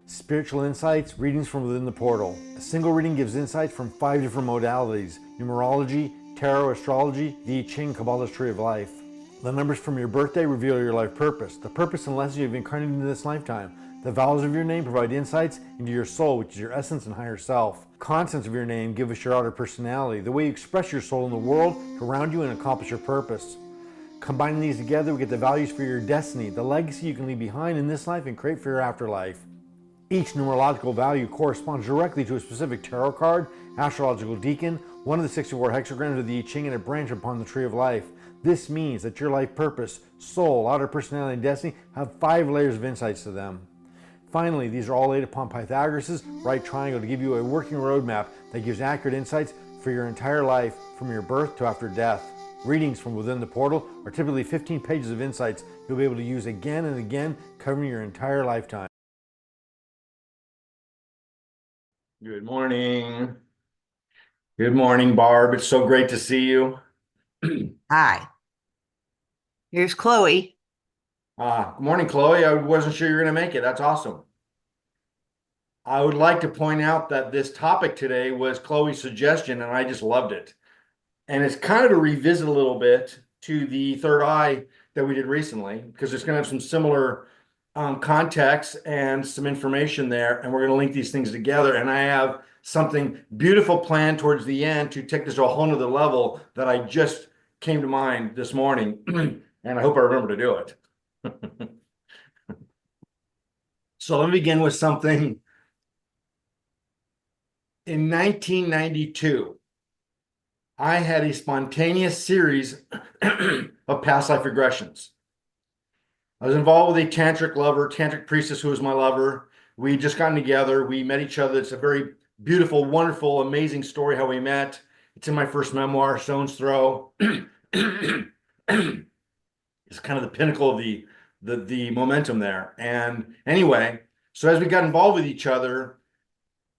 Spiritual insights, readings from within the portal. A single reading gives insights from 5 different modalities: numerology, tarot, astrology, the I Ching, Kabbalah's tree of life. The numbers from your birthday reveal your life purpose, the purpose and lessons you've incarnated into this lifetime. The vowels of your name provide insights into your soul, which is your essence and higher self. Consonants of your name give us your outer personality, the way you express your soul in the world, around you, and accomplish your purpose. Combining these together, we get the values for your destiny, the legacy you can leave behind in this life and create for your afterlife. Each numerological value corresponds directly to a specific tarot card, astrological decan, one of the 64 hexagrams of the I Ching, and a branch upon the tree of life. This means that your life purpose, soul, outer personality, and destiny have 5 layers of insights to them. Finally, these are all laid upon Pythagoras' right triangle to give you a working roadmap that gives accurate insights for your entire life from your birth to after death. Readings from within the portal are typically 15 pages of insights you'll be able to use again and again, covering your entire lifetime. Good morning. Good morning, Barb. It's so great to see you. Hi. Here's Chloe. Good morning, Chloe. I wasn't sure you were going to make it. That's awesome. I would like to point out that this topic today was Chloe's suggestion, and I just loved it. And it's kind of to revisit a little bit to the third eye that we did recently, because it's going to have some similar context and some information there, and we're going to link these things together. And I have something beautiful planned towards the end to take this to a whole nother level that I just came to mind this morning, and I hope I remember to do it. So let me begin with something. In 1992, I had a spontaneous series of past life regressions. I was involved with a tantric lover, tantric priestess who was my lover. We just gotten together. We met each other. It's a very beautiful, wonderful, amazing story how we met. It's in my first memoir, Stone's Throw. It's kind of the pinnacle of the momentum there. And anyway, so as we got involved with each other,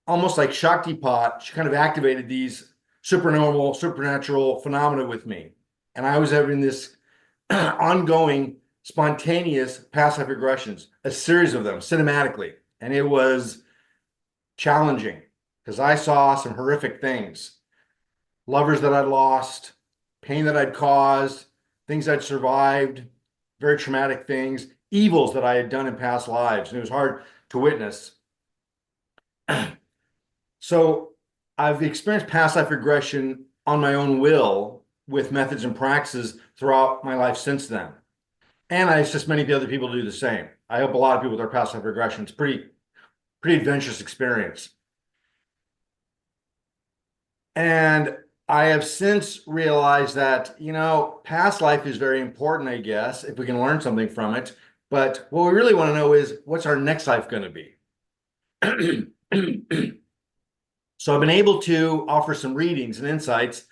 almost like Shaktipat, she kind of activated these supernatural phenomena with me. And I was having this ongoing spontaneous past life regressions, a series of them cinematically. And it was challenging because I saw some horrific things: lovers that I'd lost, pain that I'd caused, things I'd survived, very traumatic things, evils that I had done in past lives. And it was hard to witness. So I've experienced past life regression on my own will with methods and practices throughout my life since then. And I assist many other people to do the same. I help a lot of people with their past life regression. It's pretty adventurous experience. And I have since realized that, past life is very important, I guess, if we can learn something from it. But what we really want to know is, what's our next life going to be? So I've been able to offer some readings and insights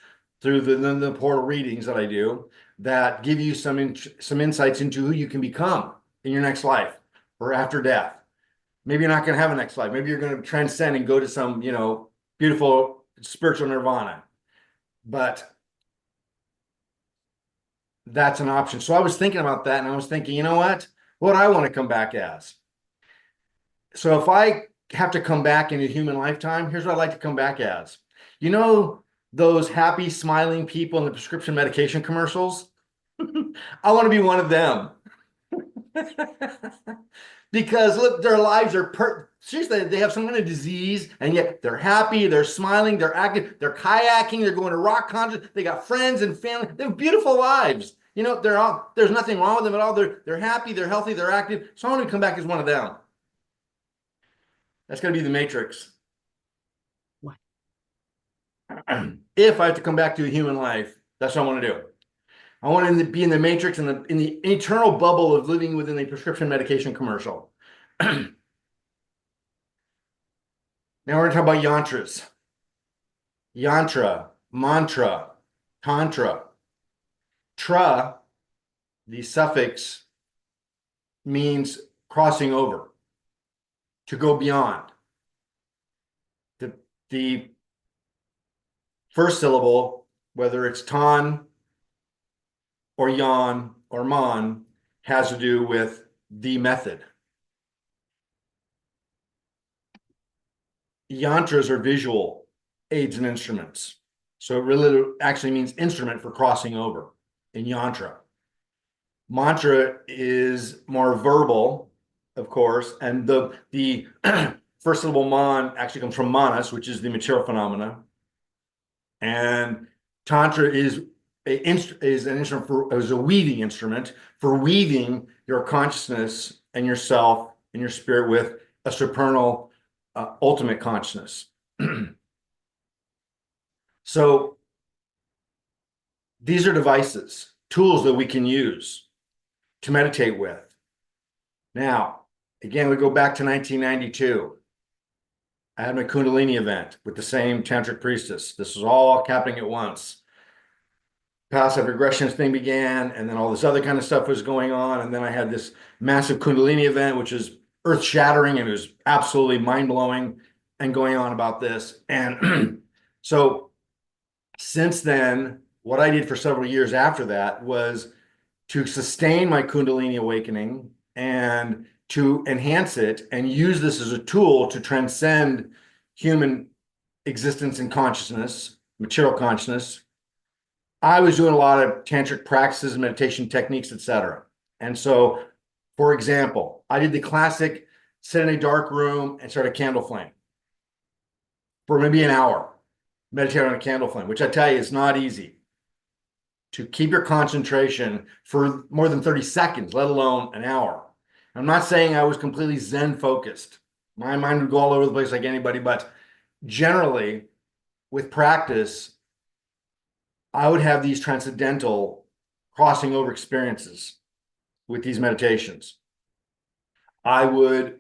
through the portal readings that I do that give you some insights into who you can become in your next life or after death. Maybe you're not going to have a next life. Maybe you're going to transcend and go to some, beautiful spiritual nirvana. But that's an option. So I was thinking about that, and I was thinking, you know what I want to come back as. So if I have to come back in a human lifetime, here's what I'd like to come back as. Those happy, smiling people in the prescription medication commercials? I want to be one of them. Because look, their lives are seriously, they have some kind of disease, and yet they're happy, they're smiling, they're active, they're kayaking, they're going to rock concerts, they got friends and family, they have beautiful lives. There's nothing wrong with them at all. They're happy, they're healthy, they're active. So I want to come back as one of them. That's going to be the Matrix. What? If I have to come back to a human life, that's what I want to do. I want to be in the Matrix, in the eternal bubble of living within a prescription medication commercial. Now we're going to talk about yantras. Yantra, mantra, tantra. Tra, the suffix, means crossing over, to go beyond. The first syllable, whether it's tan or yan or man, has to do with the method. yantras are visual aids and instruments. So it really actually means instrument for crossing over in yantra. Mantra is more verbal, of course, and the first syllable man actually comes from manas, which is the material phenomena, and tantra is an instrument for is a weaving instrument for weaving your consciousness and yourself and your spirit with a supernal ultimate consciousness. So these are devices, tools that we can use to meditate with. Now, again, we go back to 1992. I had my Kundalini event with the same tantric priestess. This was all happening at once. Passive regression thing began, and then all this other kind of stuff was going on. And then I had this massive Kundalini event, which is earth shattering, and it was absolutely mind blowing and going on about this. And so since then, what I did for several years after that was to sustain my Kundalini awakening and to enhance it and use this as a tool to transcend human existence and consciousness, material consciousness. I was doing a lot of tantric practices, meditation techniques, etc. And so, for example, I did the classic sit in a dark room and start a candle flame for maybe an hour, meditate on a candle flame, which I tell you is not easy. To keep your concentration for more than 30 seconds, let alone an hour. I'm not saying I was completely Zen focused. My mind would go all over the place like anybody, but generally, with practice, I would have these transcendental crossing over experiences with these meditations. I would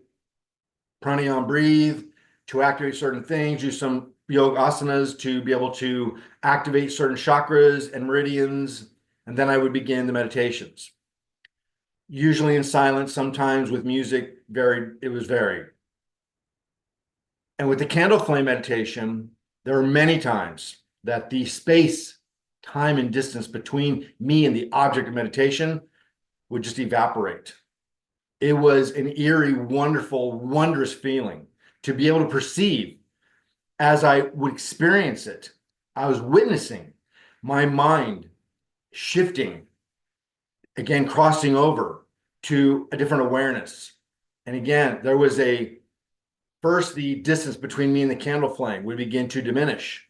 pranayama breathe to activate certain things, do some yoga asanas to be able to activate certain chakras and meridians, and then I would begin the meditations. Usually in silence, sometimes with music, it was varied. And with the candle flame meditation, there are many times that the space, time, and distance between me and the object of meditation would just evaporate. It was an eerie, wonderful, wondrous feeling to be able to perceive as I would experience it. I was witnessing my mind shifting, again, crossing over to a different awareness. And again, there was first, the distance between me and the candle flame would begin to diminish.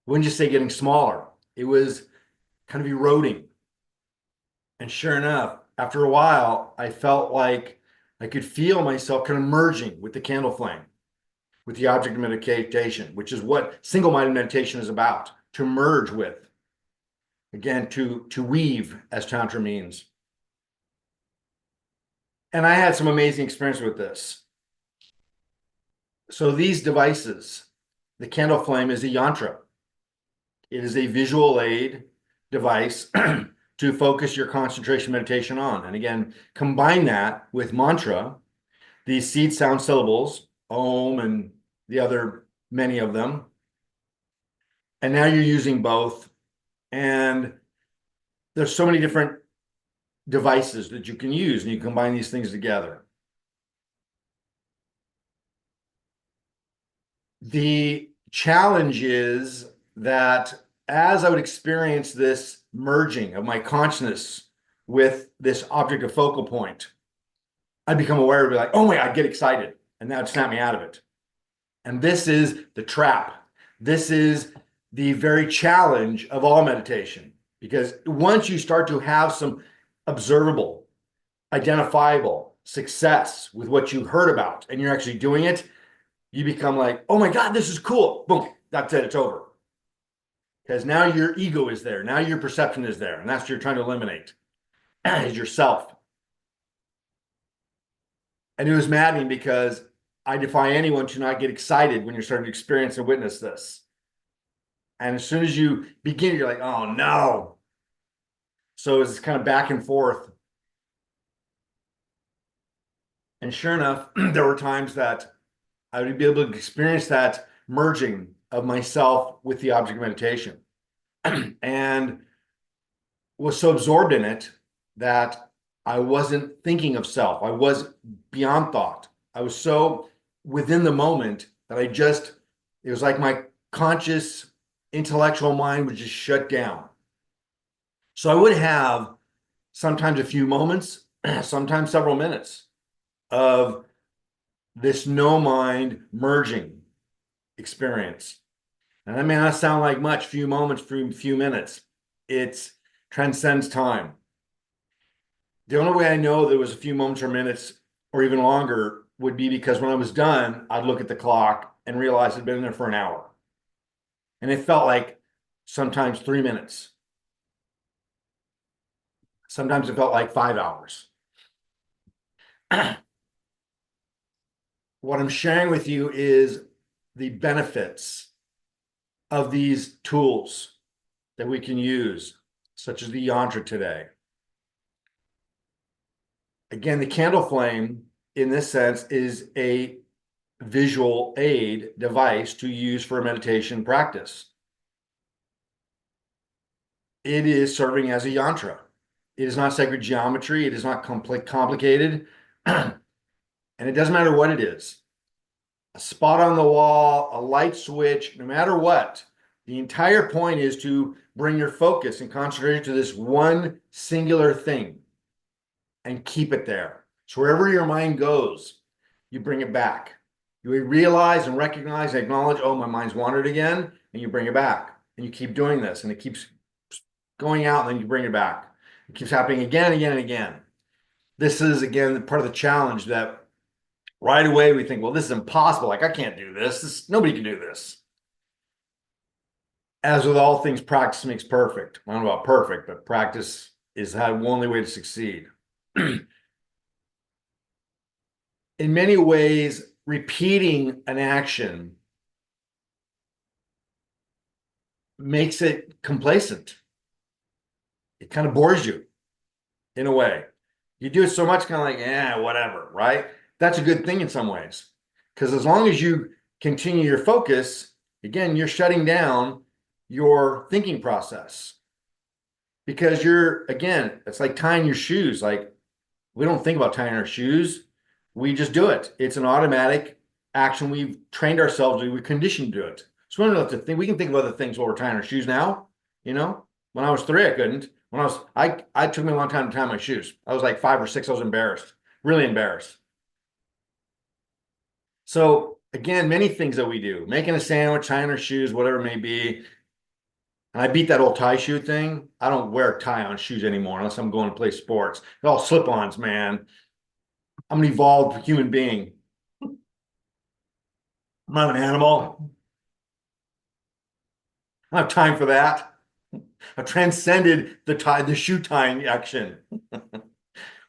I wouldn't just say getting smaller. It was kind of eroding. And sure enough, after a while, I felt like I could feel myself kind of merging with the candle flame, with the object of meditation, which is what single-minded meditation is about, to merge with. Again, to weave, as Tantra means. And I had some amazing experience with this. So these devices, the candle flame is a yantra. It is a visual aid device to focus your concentration meditation on. And again, combine that with mantra, these seed sound syllables, Om and the other many of them. And now you're using both. And there's so many different devices that you can use, and you combine these things together. The challenge is that as I would experience this merging of my consciousness with this object of focal point, I'd become aware of it, like, oh my God, I'd get excited, and that would snap me out of it. And this is the trap. This is the very challenge of all meditation, because once you start to have some observable, identifiable success with what you heard about, and you're actually doing it, you become like, oh my God, this is cool. Boom, that's it, it's over. Because now your ego is there. Now your perception is there. And that's what you're trying to eliminate, is yourself. And it was maddening because I defy anyone to not get excited when you're starting to experience and witness this. And as soon as you begin, you're like, oh no. So it's kind of back and forth. And sure enough, there were times that I would be able to experience that merging of myself with the object of meditation. And was so absorbed in it that I wasn't thinking of self. I was beyond thought. I was so within the moment that it was like my conscious intellectual mind would just shut down. So I would have sometimes a few moments, sometimes several minutes of this no mind merging experience. And that may not sound like much, few moments, few minutes. It transcends time. The only way I know there was a few moments or minutes or even longer would be because when I was done, I'd look at the clock and realize I'd been there for an hour. And it felt like sometimes 3 minutes. Sometimes it felt like 5 hours. What I'm sharing with you is the benefits of these tools that we can use, such as the yantra today. Again, the candle flame, in this sense, is a visual aid device to use for a meditation practice. It is serving as a yantra. It is not sacred geometry. It is not complicated. And it doesn't matter what it is. A spot on the wall, a light switch, no matter what. The entire point is to bring your focus and concentration to this one singular thing and keep it there. So wherever your mind goes, you bring it back. You realize and recognize and acknowledge, oh, my mind's wandered again, and you bring it back. And you keep doing this, and it keeps going out, and then you bring it back. It keeps happening again, again, and again. This is, again, part of the challenge that right away we think, well, this is impossible. Like, I can't do this. Nobody can do this. As with all things, practice makes perfect. I don't know about perfect, but practice is the only way to succeed. In many ways, repeating an action makes it complacent. It kind of bores you in a way. You do it so much, kind of like, yeah, whatever, right? That's a good thing in some ways. Because as long as you continue your focus, again, you're shutting down your thinking process. Because again, it's like tying your shoes. Like, we don't think about tying our shoes. We just do it. It's an automatic action. We've trained ourselves to, we're conditioned to do it. So we don't have to think. We can think of other things while we're tying our shoes now. When I was 3, I couldn't. I took me a long time to tie my shoes. I was like 5 or 6. I was embarrassed, really embarrassed. So again, many things that we do, making a sandwich, tying our shoes, whatever it may be. And I beat that old tie shoe thing. I don't wear tie on shoes anymore unless I'm going to play sports. They're all slip-ons, man. I'm an evolved human being. I'm not an animal. I don't have time for that. I've transcended the shoe tying action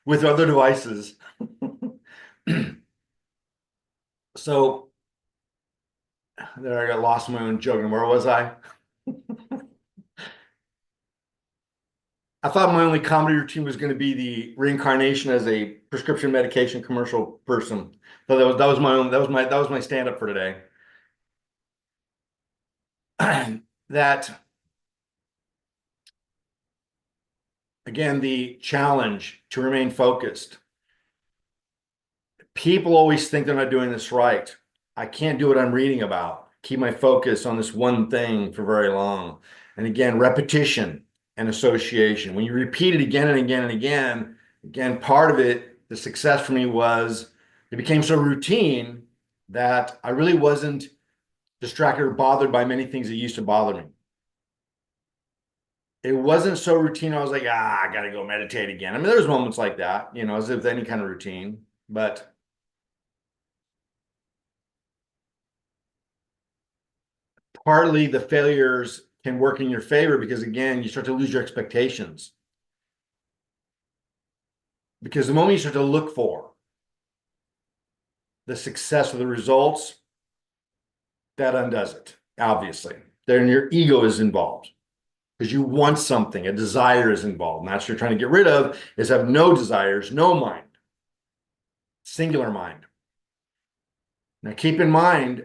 with other devices. So there, I got lost in my own joke. And where was I? I thought my only comedy routine was going to be the reincarnation as a prescription medication commercial person. So that was my stand up for today. That again, the challenge to remain focused. People always think they're not doing this right. I can't do what I'm reading about. Keep my focus on this one thing for very long. And again, repetition and association. When you repeat it again and again and again, part of it, the success for me was it became so routine that I really wasn't distracted or bothered by many things that used to bother me. It wasn't so routine. I was like, I got to go meditate again. I mean, there's moments like that, as if any kind of routine, but partly the failures can work in your favor because, again, you start to lose your expectations. Because the moment you start to look for the success of the results, that undoes it, obviously. Then your ego is involved because you want something, a desire is involved. And that's what you're trying to get rid of, is have no desires, no mind, singular mind. Now, keep in mind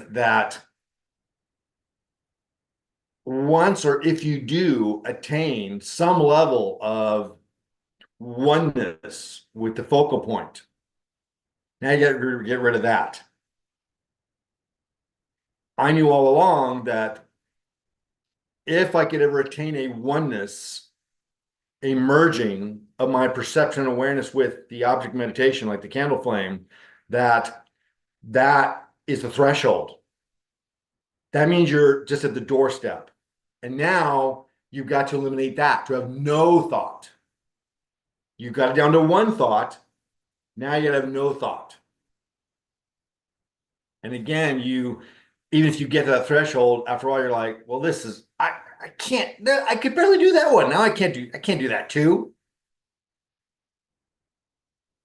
that once or if you do attain some level of oneness with the focal point, now you got to get rid of that. I knew all along that if I could ever attain a oneness, a merging of my perception and awareness with the object meditation, like the candle flame, that is the threshold. That means you're just at the doorstep. And now you've got to eliminate that, to have no thought. You've got it down to one thought. Now you gotta have no thought. And again, even if you get to that threshold, after a while, you're like, well, I can't, I could barely do that one. Now I can't do that too.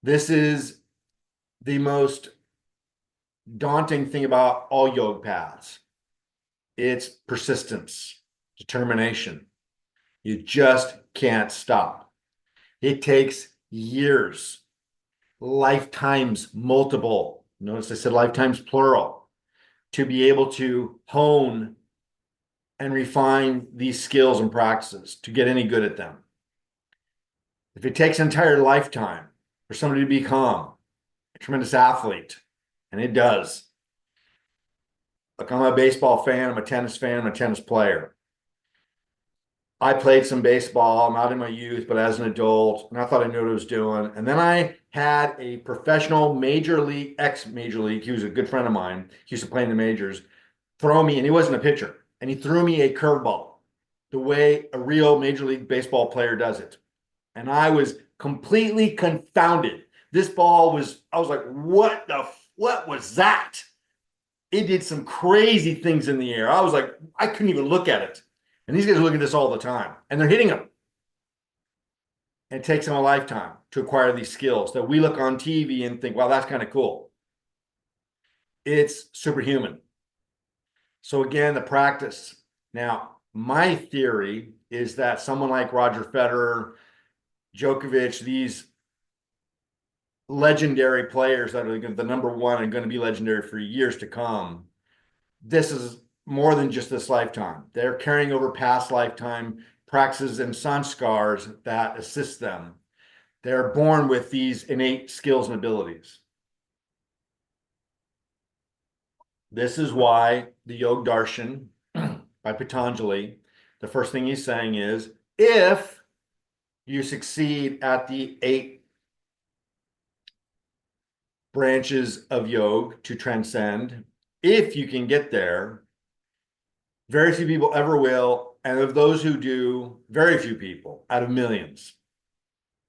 This is the most daunting thing about all yoga paths. It's persistence, determination. You just can't stop. It takes years, lifetimes, multiple. Notice I said lifetimes plural, to be able to hone and refine these skills and practices to get any good at them. If it takes an entire lifetime for somebody to become a tremendous athlete, and it does. Look, I'm a baseball fan, I'm a tennis fan, I'm a tennis player. I played some baseball, not in my youth, but as an adult, and I thought I knew what I was doing. And then I had a professional major league, ex-major league, he was a good friend of mine, he used to play in the majors, throw me, and he wasn't a pitcher, and he threw me a curveball, the way a real major league baseball player does it. And I was completely confounded. This ball was, I was like, what was that? It did some crazy things in the air. I was like, I couldn't even look at it. And these guys look at this all the time, and they're hitting them. And it takes them a lifetime to acquire these skills that we look on TV and think, wow, that's kind of cool. It's superhuman. So again, the practice. Now, my theory is that someone like Roger Federer, Djokovic, these legendary players that are the number one and going to be legendary for years to come, this is more than just this lifetime. They're carrying over past lifetime practices and sanskars that assist them. They're born with these innate skills and abilities. This is why the Yog Darshan by Patanjali, the first thing he's saying is, if you succeed at the 8 branches of yoga to transcend, if you can get there, very few people ever will. And of those who do, very few people out of millions.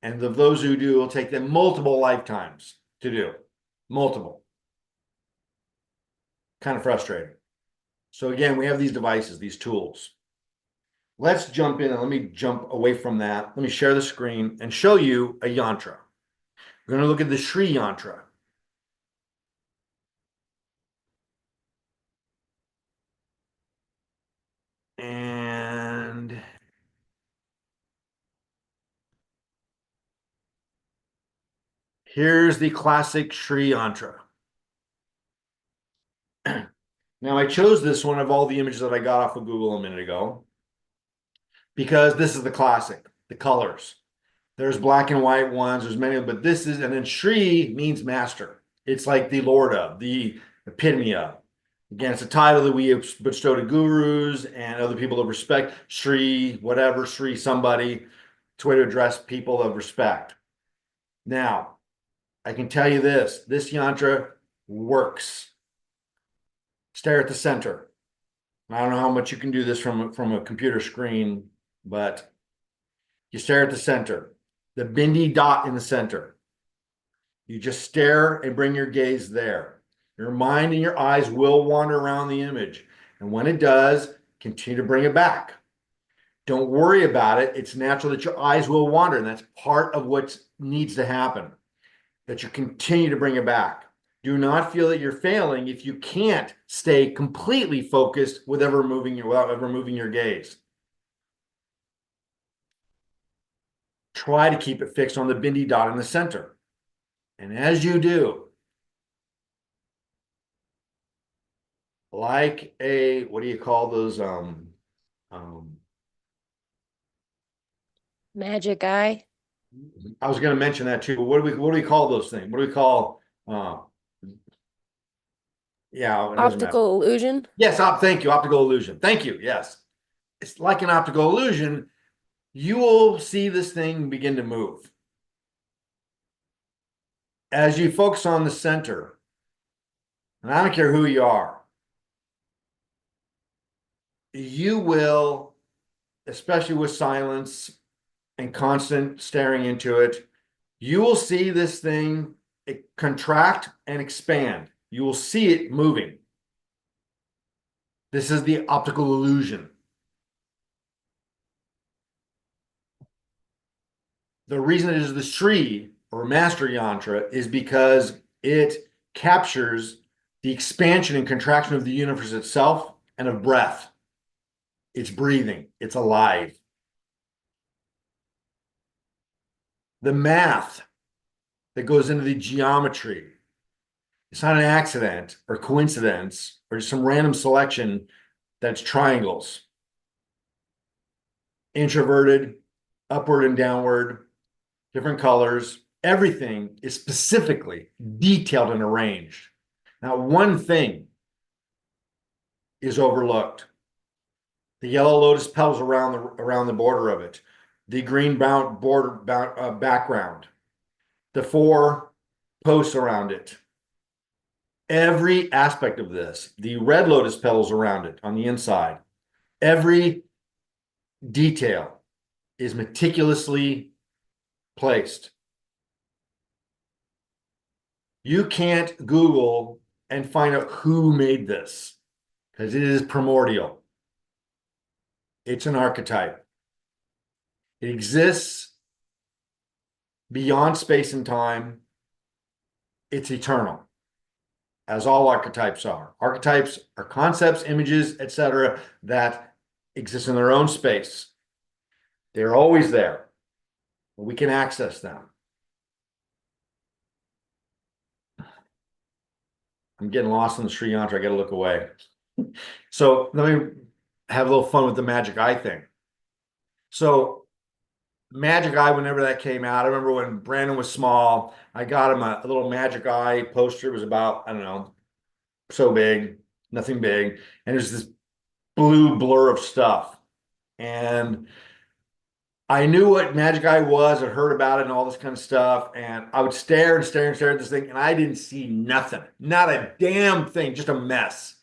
And of those who do, it'll take them multiple lifetimes to do. Multiple. Kind of frustrating. So again, we have these devices, these tools. Let's jump in and let me jump away from that. Let me share the screen and show you a yantra. We're going to look at the Sri yantra. And here's the classic Sri yantra. Now, I chose this one of all the images that I got off of Google a minute ago because this is the classic, the colors. There's black and white ones, there's many, but this is, and then Sri means master. It's like the Lord of, the epitome of. Again, it's a title that we bestow to gurus and other people of respect. Sri, whatever, Sri somebody. It's a way to address people of respect. Now, I can tell you this yantra works. Stare at the center. I don't know how much you can do this from a computer screen, but you stare at the center, the bindi dot in the center. You just stare and bring your gaze there. Your mind and your eyes will wander around the image. And when it does, continue to bring it back. Don't worry about it. It's natural that your eyes will wander, and that's part of what needs to happen, that you continue to bring it back. Do not feel that you're failing if you can't stay completely focused without ever moving your gaze. Try to keep it fixed on the bindi dot in the center. And as you do, like a, what do you call those? Magic eye. I was going to mention that too, but what do we call those things? What do we call, Yeah, it doesn't matter. Optical illusion. Yes, thank you. Optical illusion. Thank you. Yes. It's like an optical illusion. You will see this thing begin to move. As you focus on the center, and I don't care who you are, you will, especially with silence and constant staring into it, you will see this thing contract and expand. You will see it moving. This is the optical illusion. The reason it is the Sri or master yantra is because it captures the expansion and contraction of the universe itself and of breath. It's breathing, it's alive. The math that goes into the geometry, it's not an accident or coincidence or just some random selection that's triangles. Introverted, upward and downward, different colors. Everything is specifically detailed and arranged. Now, one thing is overlooked. The yellow lotus petals around the border of it, the green background, the 4 posts around it. Every aspect of this, the red lotus petals around it on the inside, every detail is meticulously placed. You can't Google and find out who made this because it is primordial. It's an archetype. It exists beyond space and time. It's eternal, as all archetypes are. Archetypes are concepts, images, etc., that exist in their own space. They're always there. We can access them. I'm getting lost in the Sri Yantra. I got to look away. So let me have a little fun with the magic eye thing. So magic eye, whenever that came out, I remember when Brandon was small, I got him a little magic eye poster. It was about, I don't know, so big, nothing big. And there's this blue blur of stuff. And I knew what magic eye was. I'd heard about it and all this kind of stuff. And I would stare and stare and stare at this thing, and I didn't see nothing, not a damn thing, just a mess.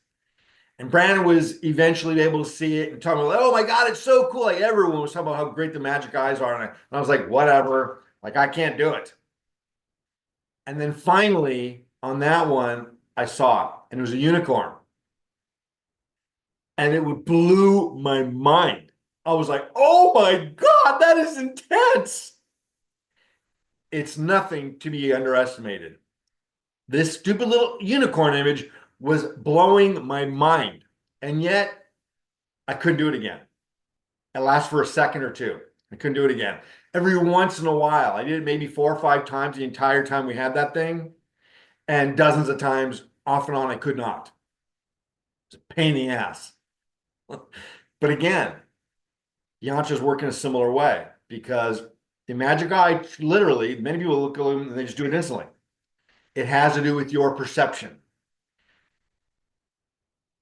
And Brandon was eventually able to see it and talking about, oh my God, it's so cool. Like everyone was talking about how great the magic eyes are. And I was like, whatever, like I can't do it. And then finally on that one, I saw it, and it was a unicorn. And it blew my mind. I was like, oh my God, that is intense. It's nothing to be underestimated. This stupid little unicorn image was blowing my mind. And yet I couldn't do it again. It lasts for a second or two. I couldn't do it again. Every once in a while, I did it maybe 4 or 5 times the entire time we had that thing. And dozens of times off and on, I could not. It's a pain in the ass. But again, yantras work in a similar way because the magic eye, literally, many people look at them and they just do it instantly. It has to do with your perception.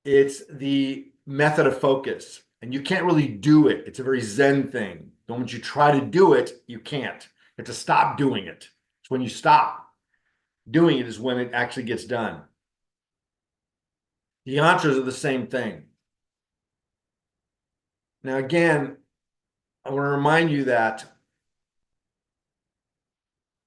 It's the method of focus, and you can't really do it. It's a very Zen thing. But once you try to do it, you can't. You have to stop doing it. It's when you stop doing it is when it actually gets done. The yantras are the same thing. Now, again, I want to remind you that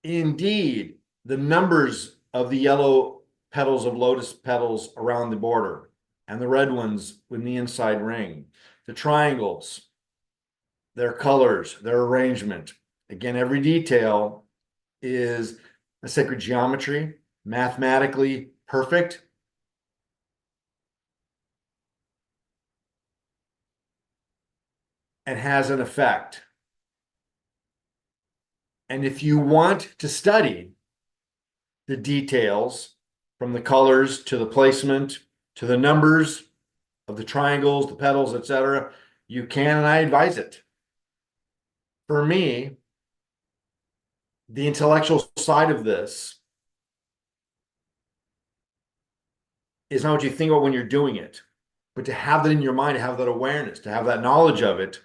indeed, the numbers of the yellow petals of lotus petals around the border and the red ones in the inside ring, the triangles, their colors, their arrangement. Again, every detail is a sacred geometry, mathematically perfect. And has an effect. And if you want to study the details from the colors to the placement to the numbers of the triangles, the petals, etc., you can, and I advise it. For me, the intellectual side of this is not what you think about when you're doing it, but to have that in your mind, to have that awareness, to have that knowledge of it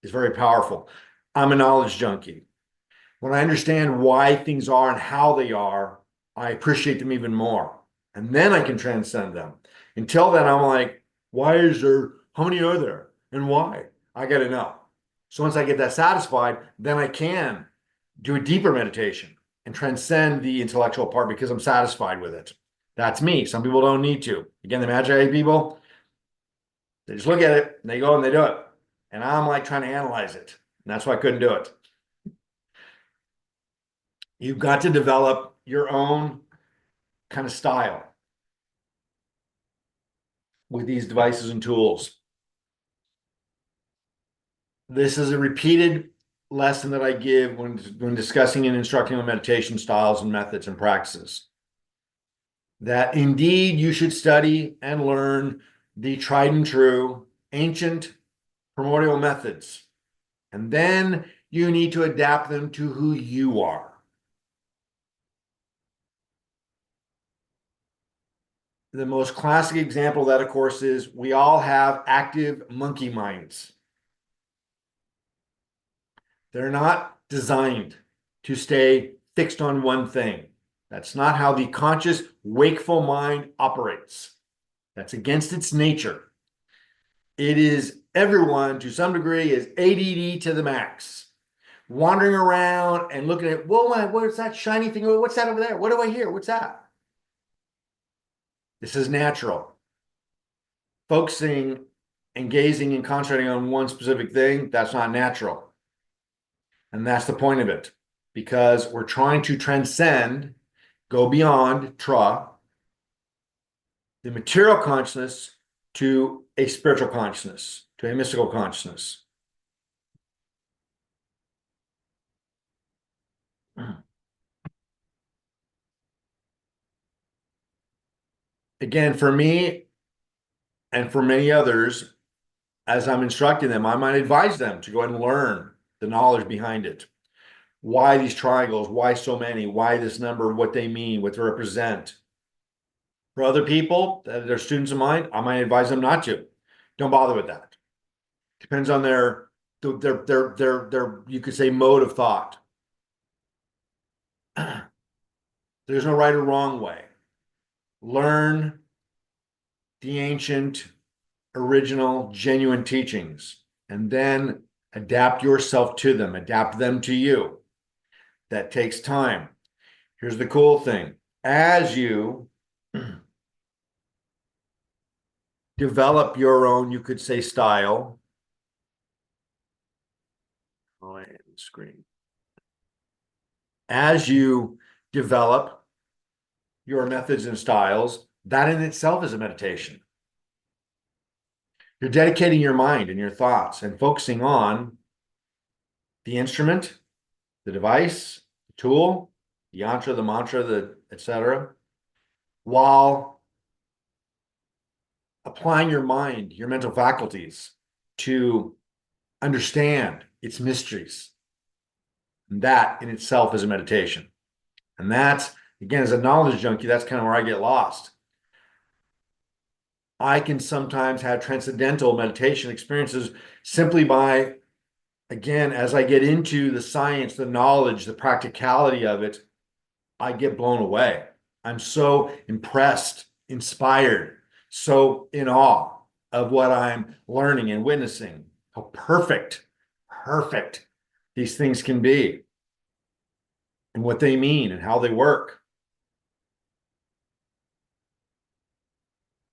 is very powerful. I'm a knowledge junkie. When I understand why things are and how they are, I appreciate them even more. And then I can transcend them. Until then, I'm like, why is there, how many are there? And why? I got to know. So once I get that satisfied, then I can do a deeper meditation and transcend the intellectual part because I'm satisfied with it. That's me. Some people don't need to. Again, the Magi people, they just look at it and they go and they do it. And I'm like trying to analyze it. And that's why I couldn't do it. You've got to develop your own kind of style with these devices and tools. This is a repeated lesson that I give when discussing and instructing on meditation styles and methods and practices. That indeed you should study and learn the tried and true ancient primordial methods. And then you need to adapt them to who you are. The most classic example of that, of course, is we all have active monkey minds. They're not designed to stay fixed on one thing. That's not how the conscious, wakeful mind operates. That's against its nature. It is everyone, to some degree, is ADD to the max. Wandering around and looking at, whoa, what's that shiny thing? What's that over there? What do I hear? What's that? This is natural. Focusing and gazing and concentrating on one specific thing, that's not natural. And that's the point of it, because we're trying to transcend, go beyond the material consciousness to a spiritual consciousness, to a mystical consciousness. Again, for me and for many others, as I'm instructing them, I might advise them to go ahead and learn the knowledge behind it. Why these triangles? Why so many? Why this number? What they mean? What they represent? For other people that are students of mine, I might advise them not to. Don't bother with that. Depends on their you could say mode of thought. There's no right or wrong way. Learn the ancient, original, genuine teachings, and then adapt yourself to them, adapt them to you. That takes time. Here's the cool thing. As you develop your own, you could say, style. Oh, I hit the screen. As you develop your methods and styles, that in itself is a meditation. You're dedicating your mind and your thoughts and focusing on the instrument, the device, the tool, the yantra, the mantra, the etc., while applying your mind, your mental faculties to understand its mysteries. And that in itself is a meditation. And that's, again, as a knowledge junkie, that's kind of where I get lost. I can sometimes have transcendental meditation experiences simply by, again, as I get into the science, the knowledge, the practicality of it, I get blown away. I'm so impressed, inspired, so in awe of what I'm learning and witnessing, how perfect these things can be and what they mean and how they work.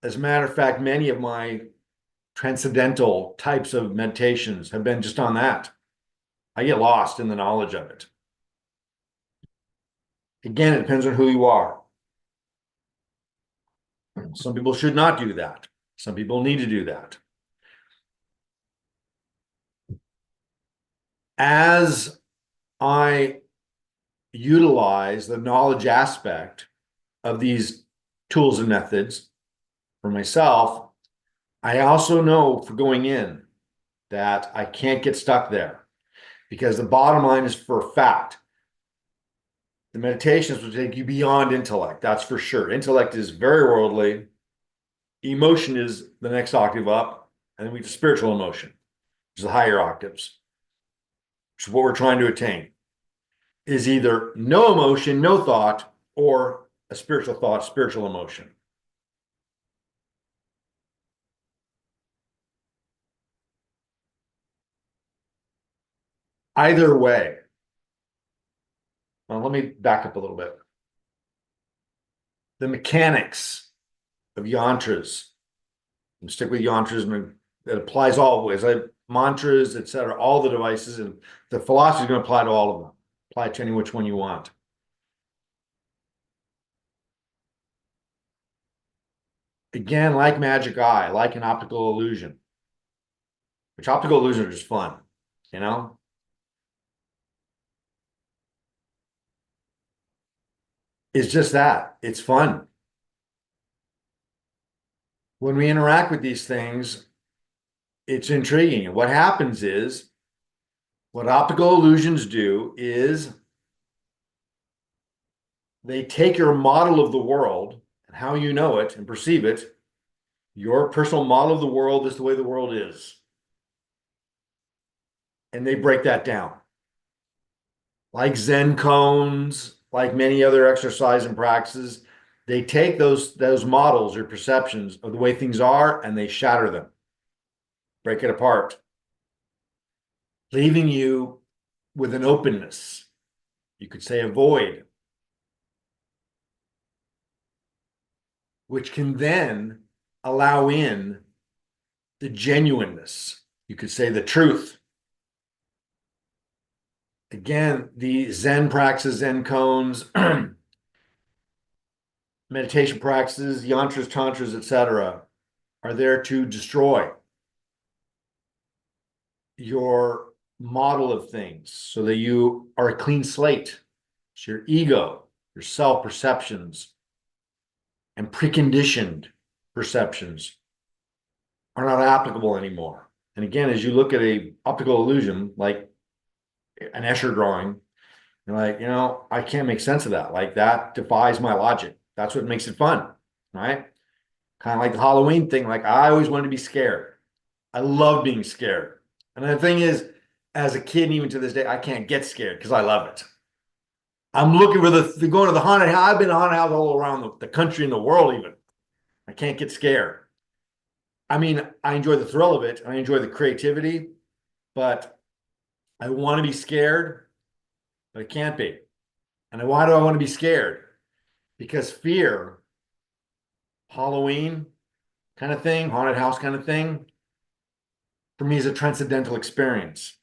As a matter of fact, many of my transcendental types of meditations have been just on that. I get lost in the knowledge of it. Again, it depends on who you are. Some people should not do that. Some people need to do that. As I utilize the knowledge aspect of these tools and methods for myself, I also know for going in that I can't get stuck there, because the bottom line is, for a fact, the meditations will take you beyond intellect. That's for sure. Intellect is very worldly. Emotion is the next octave up, and then we get to spiritual emotion, which is the higher octaves, which is what we're trying to attain. Is either no emotion, no thought, or a spiritual thought, spiritual emotion. Either way, well, let me back up a little bit. The mechanics of yantras, and stick with yantras, and it applies always, like mantras, etc., all the devices, and the philosophy is going to apply to all of them. Apply to any which one you want. Again, like magic eye, like an optical illusion, which optical illusions are just fun, you know? It's just that. It's fun. When we interact with these things, it's intriguing. And what happens is, what optical illusions do is they take your model of the world and how you know it and perceive it. Your personal model of the world is the way the world is. And they break that down. Like Zen cones, like many other exercise and practices, they take those models or perceptions of the way things are and they shatter them, break it apart, leaving you with an openness. You could say a void, which can then allow in the genuineness. You could say the truth. Again, the Zen practices, Zen cones, meditation practices, yantras, tantras, etc., are there to destroy your model of things so that you are a clean slate. It's your ego, your self-perceptions, and preconditioned perceptions are not applicable anymore. And again, as you look at a optical illusion, like an Escher drawing, you're like, I can't make sense of that. Like that defies my logic. That's what makes it fun, right? Kind of like the Halloween thing. Like I always wanted to be scared. I love being scared. And the thing is, as a kid, even to this day, I can't get scared because I love it. I'm looking for going to the haunted house. I've been to haunted house all around the country and the world even. I can't get scared. I mean, I enjoy the thrill of it. I enjoy the creativity, but I want to be scared, but I can't be. And why do I want to be scared? Because fear, Halloween kind of thing, haunted house kind of thing, for me is a transcendental experience.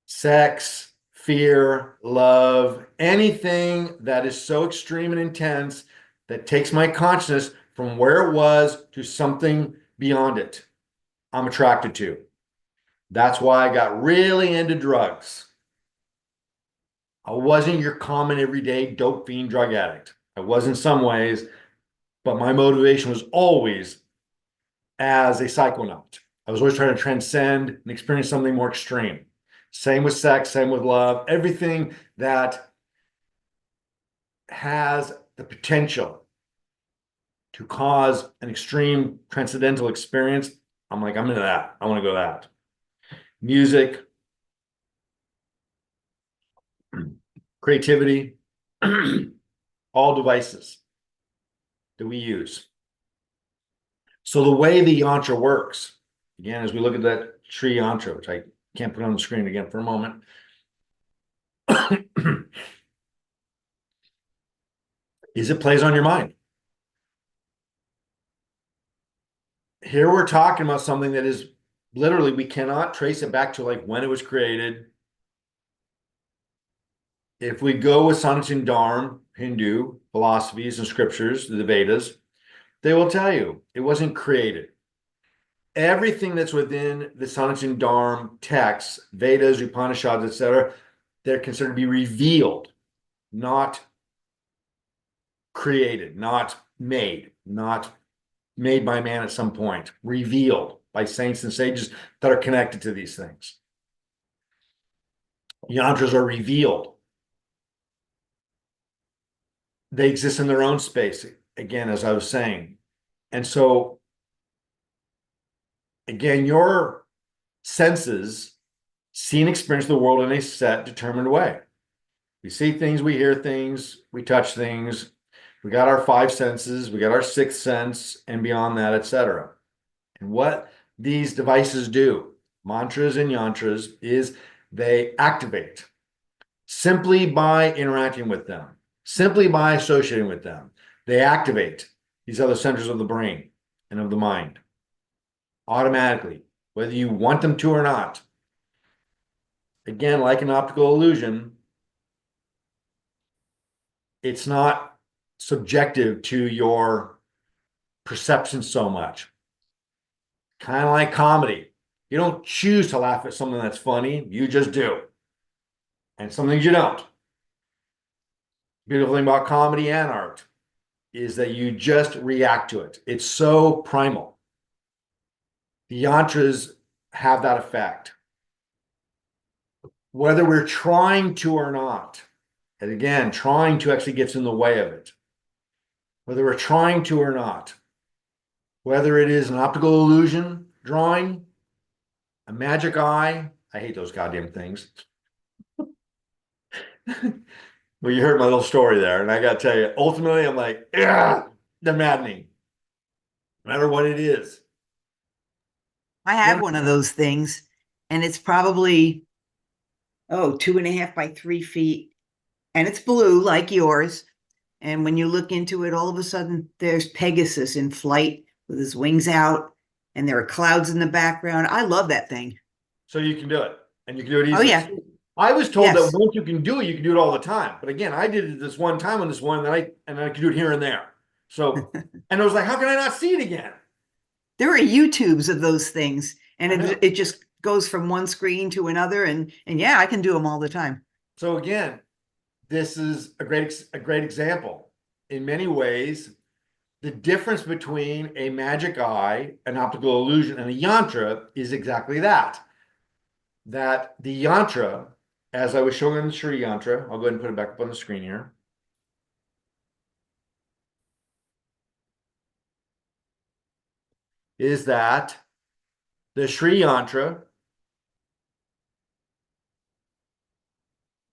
Sex, fear, love, anything that is so extreme and intense that takes my consciousness from where it was to something beyond it, I'm attracted to. That's why I got really into drugs. I wasn't your common everyday dope fiend drug addict. I was in some ways, but my motivation was always as a psychonaut. I was always trying to transcend and experience something more extreme. Same with sex, same with love, everything that has the potential to cause an extreme transcendental experience. I'm like, I'm into that. I want to go that. Music, creativity, all devices that we use. So the way the yantra works, again, as we look at that tree yantra, which I can't put on the screen again for a moment, is it plays on your mind. Here we're talking about something that is literally, we cannot trace it back to like when it was created. If we go with Sanatana Dharma, Hindu philosophies and scriptures, the Vedas, they will tell you it wasn't created. Everything that's within the Sanatana Dharma texts, Vedas, Upanishads, etc., they're considered to be revealed, not created, not made by man at some point, revealed by saints and sages that are connected to these things. Yantras are revealed. They exist in their own space. Again, as I was saying, And so, again, your senses see and experience the world in a set, determined way. We see things, we hear things, we touch things. We got our five senses, we got our sixth sense, and beyond that, etc. And what these devices do, mantras and yantras, is they activate simply by interacting with them, simply by associating with them. They activate these other centers of the brain and of the mind automatically, whether you want them to or not. Again, like an optical illusion, it's not subjective to your perception so much. Kind of like comedy. You don't choose to laugh at something that's funny, you just do. And some things you don't. Beautiful thing about comedy and art is that you just react to it. It's so primal. The yantras have that effect. Whether we're trying to or not, and again, trying to actually gets in the way of it. Whether we're trying to or not, whether it is an optical illusion drawing, a magic eye, I hate those goddamn things. Well, you heard my little story there, and I got to tell you, ultimately, I'm like, yeah, they're maddening, no matter what it is. I have one of those things, and it's probably, 2.5 by 3 feet, and it's blue like yours. And when you look into it, all of a sudden there's Pegasus in flight with his wings out, and there are clouds in the background. I love that thing. So you can do it, and you can do it Oh easily. yeah. I was told Yes. that once you can do it, you can do it all the time. But again, I did it this one time on this one that I could do it here and there. So, and I was like, how can I not see it again? There are YouTubes of those things, and I know. it just goes from one screen to another, and yeah, I can do them all the time. So again, this is a great example. In many ways, the difference between a magic eye, an optical illusion, and a yantra is exactly that. That the yantra, as I was showing in the Sri yantra, I'll go ahead and put it back up on the screen here. Is that the Sri yantra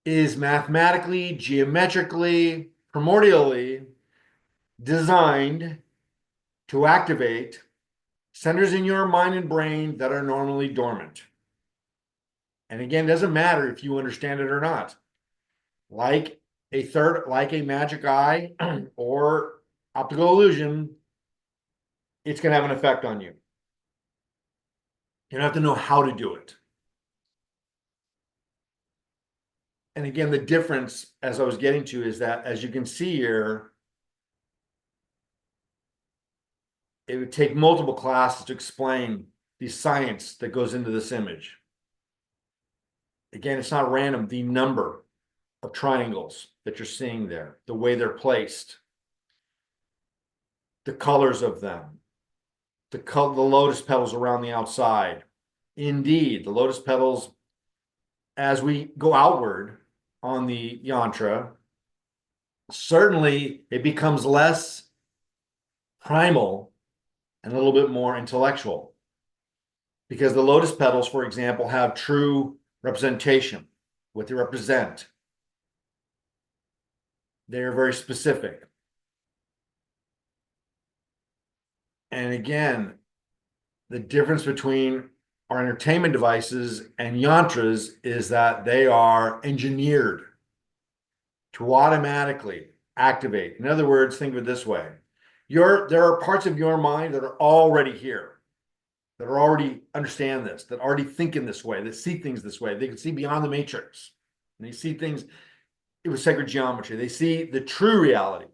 is mathematically, geometrically, primordially designed to activate centers in your mind and brain that are normally dormant. And again, it doesn't matter if you understand it or not. Like a magic eye or optical illusion, it's going to have an effect on you. You don't have to know how to do it. And again, the difference, as I was getting to, is that as you can see here, it would take multiple classes to explain the science that goes into this image. Again, it's not random. The number of triangles that you're seeing there, the way they're placed, the colors of them, the lotus petals around the outside. Indeed, the lotus petals, as we go outward on the yantra, certainly it becomes less primal and a little bit more intellectual. Because the lotus petals, for example, have true representation, what they represent. They're very specific. And again, the difference between our entertainment devices and yantras is that they are engineered to automatically activate. In other words, think of it this way. There are parts of your mind that are already here, that are already understand this, that already think in this way, that see things this way. They can see beyond the matrix. And they see things with sacred geometry. They see the true reality,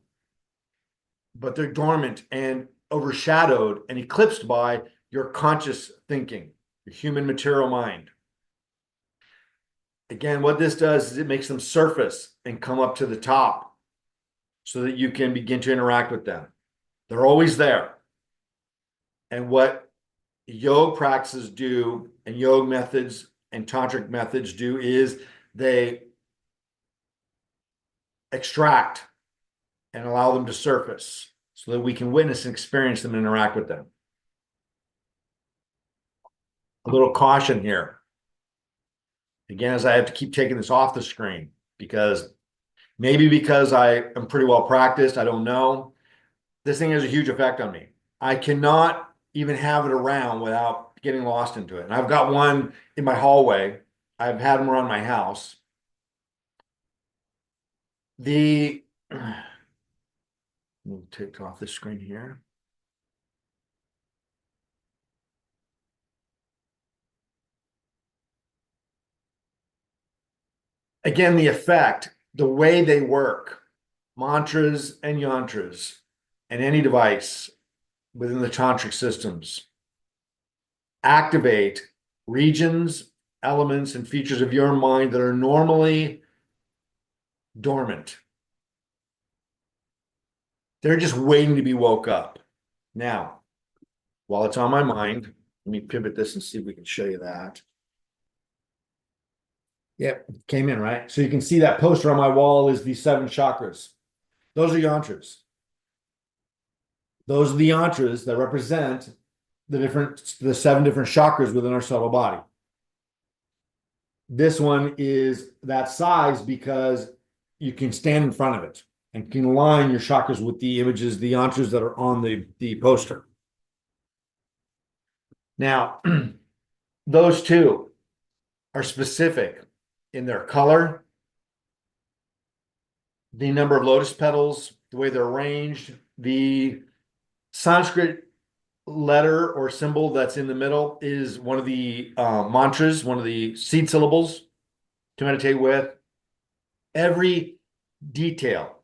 but they're dormant and overshadowed and eclipsed by your conscious thinking, your human material mind. Again, what this does is it makes them surface and come up to the top so that you can begin to interact with them. They're always there. And what yoga practices do, and yoga methods and tantric methods do, is they extract and allow them to surface so that we can witness and experience them and interact with them. A little caution here. Again, as I have to keep taking this off the screen because I am pretty well practiced, I don't know. This thing has a huge effect on me. I cannot even have it around without getting lost into it. And I've got one in my hallway. I've had them around my house. We'll take off the screen here. Again, the effect, the way they work, mantras and yantras, and any device within the tantric systems activate regions, elements, and features of your mind that are normally dormant. They're just waiting to be woke up. Now, while it's on my mind, let me pivot this and see if we can show you that. Yep, came in, right? So you can see that poster on my wall is the 7 chakras. Those are yantras. Those are the yantras that represent the 7 different chakras within our subtle body. This one is that size because you can stand in front of it and can align your chakras with the images, the yantras that are on the poster. Now, those 2 are specific in their color, the number of lotus petals, the way they're arranged, the Sanskrit letter or symbol that's in the middle is one of the mantras, one of the seed syllables to meditate with. Every detail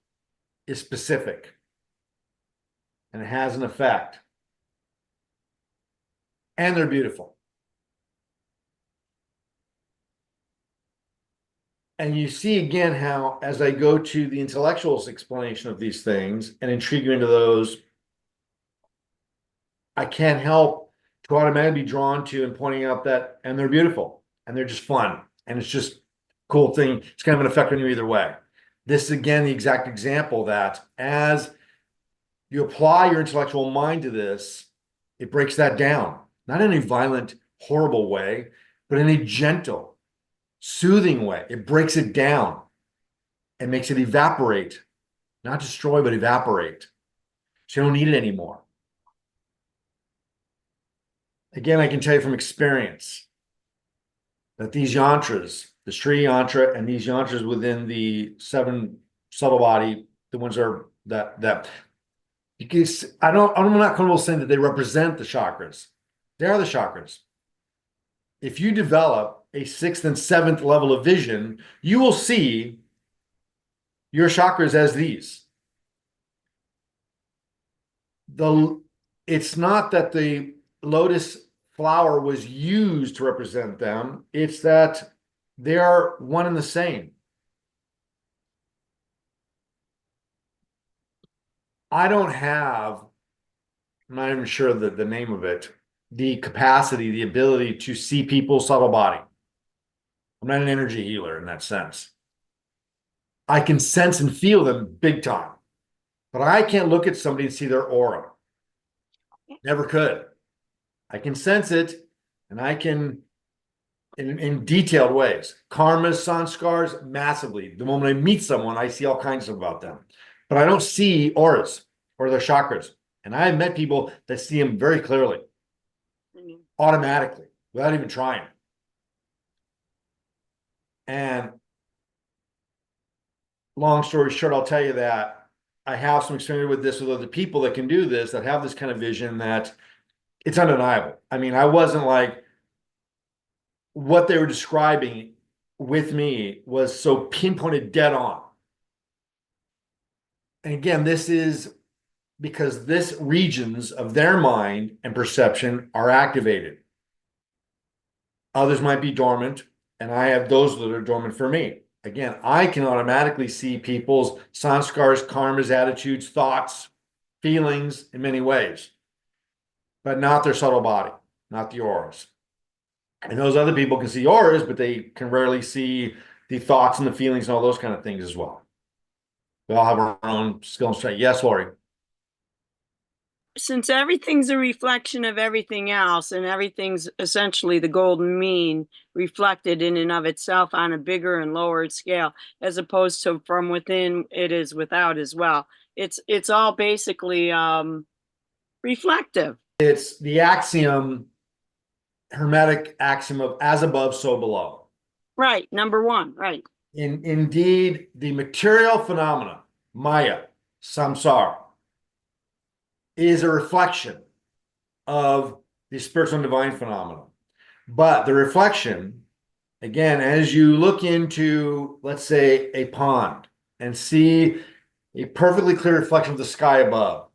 is specific and it has an effect. And they're beautiful. And you see again how, as I go to the intellectual explanation of these things and intrigue you into those, I can't help to automatically be drawn to and pointing out that, and they're beautiful and they're just fun. And it's just a cool thing. It's kind of an effect on you either way. This is again the exact example that as you apply your intellectual mind to this, it breaks that down. Not in a violent, horrible way, but in a gentle, soothing way. It breaks it down and makes it evaporate, not destroy, but evaporate. So you don't need it anymore. Again, I can tell you from experience that these yantras, the Sri yantra and these yantras within the 7 subtle body, the ones are that because I'm not comfortable saying that they represent the chakras. They are the chakras. If you develop a 6th and 7th level of vision, you will see your chakras as these. It's not that the lotus flower was used to represent them. It's that they are one and the same. I don't have, I'm not even sure the name of it, the capacity, the ability to see people's subtle body. I'm not an energy healer in that sense. I can sense and feel them big time, but I can't look at somebody and see their aura. Never could. I can sense it, and I can, in detailed ways. Karmas, sanskars, massively. The moment I meet someone, I see all kinds about them. But I don't see auras or their chakras. And I have met people that see them very clearly, automatically, without even trying. And long story short, I'll tell you that I have some experience with this with other people that can do this, that have this kind of vision, that it's undeniable. I mean, I wasn't like, what they were describing with me was so pinpointed dead on. And again, this is because this regions of their mind and perception are activated. Others might be dormant, and I have those that are dormant for me. Again, I can automatically see people's sanskars, karmas, attitudes, thoughts, feelings in many ways, but not their subtle body, not the auras. And those other people can see auras, but they can rarely see the thoughts and the feelings and all those kind of things as well. We all have our own skill and strength. Yes, Lori. since everything's a reflection of everything else, and everything's essentially the golden mean reflected in and of itself on a bigger and lower scale, as opposed to from within, it is without as well. It's all basically reflective. It's the axiom, hermetic axiom of as above, so below. Right, number one, right. Indeed, the material phenomena, Maya, samsara, is a reflection of the spiritual and divine phenomena. But the reflection, again, as you look into, let's say, a pond and see a perfectly clear reflection of the sky above,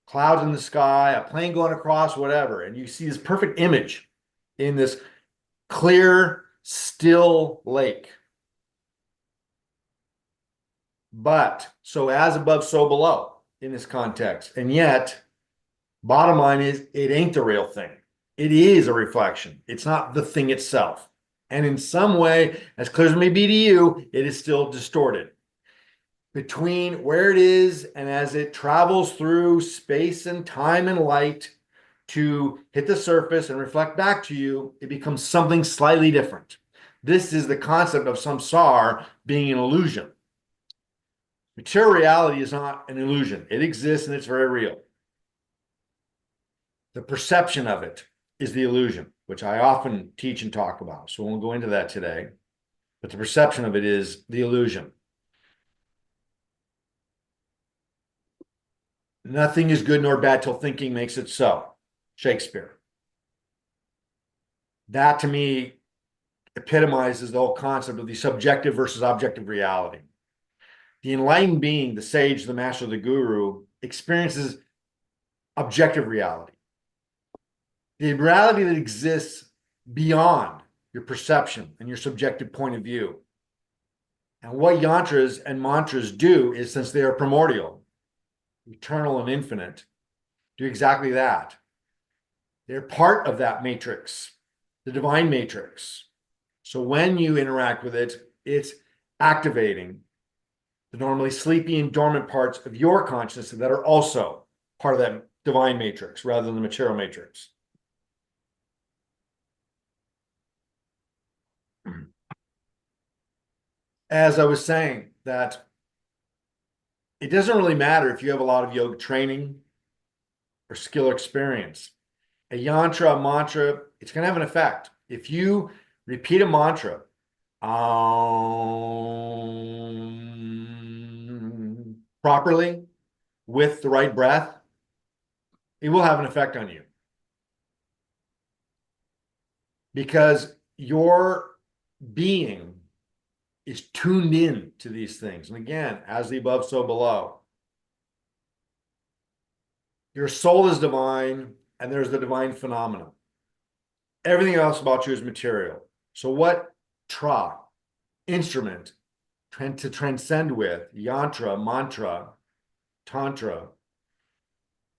clouds in the sky, a plane going across, whatever, and you see this perfect image in this clear, still lake. But so as above, so below in this context. And yet, bottom line is, it ain't the real thing. It is a reflection. It's not the thing itself. And in some way, as clear as it may be to you, it is still distorted. Between where it is and as it travels through space and time and light to hit the surface and reflect back to you, it becomes something slightly different. This is the concept of samsara being an illusion. Material reality is not an illusion. It exists and it's very real. The perception of it is the illusion, which I often teach and talk about. So we won't go into that today. But the perception of it is the illusion. Nothing is good nor bad till thinking makes it so. Shakespeare. That to me epitomizes the whole concept of the subjective versus objective reality. The enlightened being, the sage, the master, the guru, experiences objective reality. The reality that exists beyond your perception and your subjective point of view. And what yantras and mantras do is, since they are primordial, eternal and infinite, do exactly that. They're part of that matrix, the divine matrix. So when you interact with it, it's activating the normally sleepy and dormant parts of your consciousness that are also part of that divine matrix rather than the material matrix. As I was saying, that it doesn't really matter if you have a lot of yoga training or skill or experience. A yantra, a mantra, it's going to have an effect. If you repeat a mantra, properly with the right breath, it will have an effect on you. Because your being is tuned in to these things. And again, as the above, so below. Your soul is divine, and there's the divine phenomenon. Everything else about you is material. So what instrument to transcend with, yantra, mantra, tantra,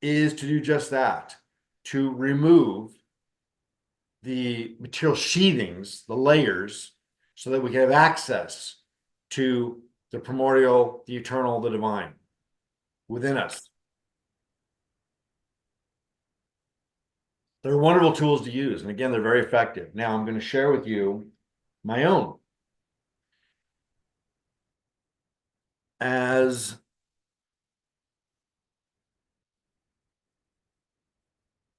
is to do just that, to remove the material sheathings, the layers, so that we can have access to the primordial, the eternal, the divine within us. They're wonderful tools to use. And again, they're very effective. Now I'm going to share with you my own. As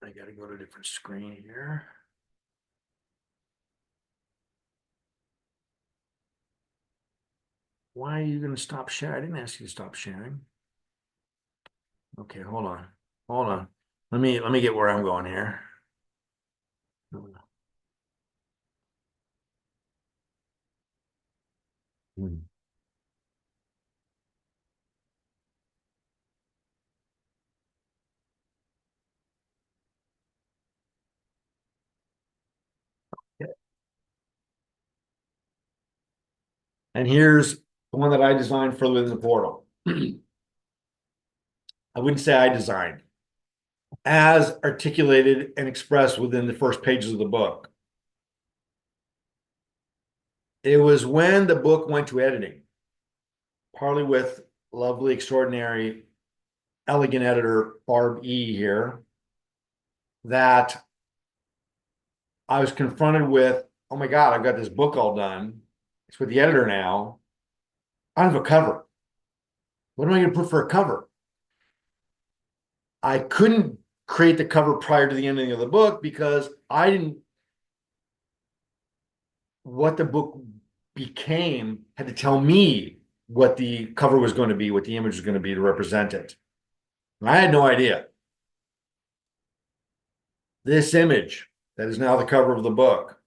I got to go to a different screen here. Why are you going to stop sharing? I didn't ask you to stop sharing. Okay, hold on. Hold on. Let me get where I'm going here. And here's the one that I designed for Within the Portal. I wouldn't say I designed, as articulated and expressed within the first pages of the book. It was when the book went to editing, partly with lovely, extraordinary elegant editor, Barb E here, that I was confronted with, oh my God, I've got this book all done. It's with the editor now. I don't have a cover. What am I going to put for a cover? I couldn't create the cover prior to the ending of the book because I didn't, what the book became had to tell me what the cover was going to be, what the image was going to be to represent it. And I had no idea. This image that is now the cover of the book,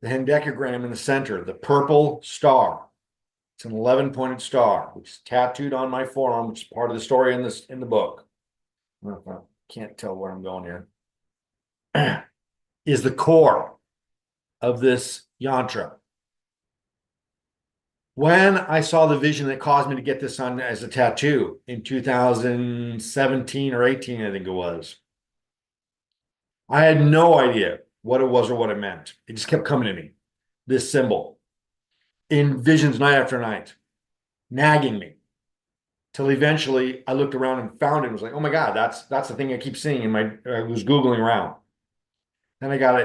the hendecagram in the center, the purple star. It's an 11-pointed star, which is tattooed on my forearm, which is part of the story in the book. I can't tell where I'm going here. Is the core of this yantra. When I saw the vision that caused me to get this on as a tattoo in 2017 or 18, I think it was, I had no idea what it was or what it meant. It just kept coming to me, this symbol, in visions night after night, nagging me. Till eventually I looked around and found it and was like, oh my God, that's the thing I keep seeing I was Googling around. Then I got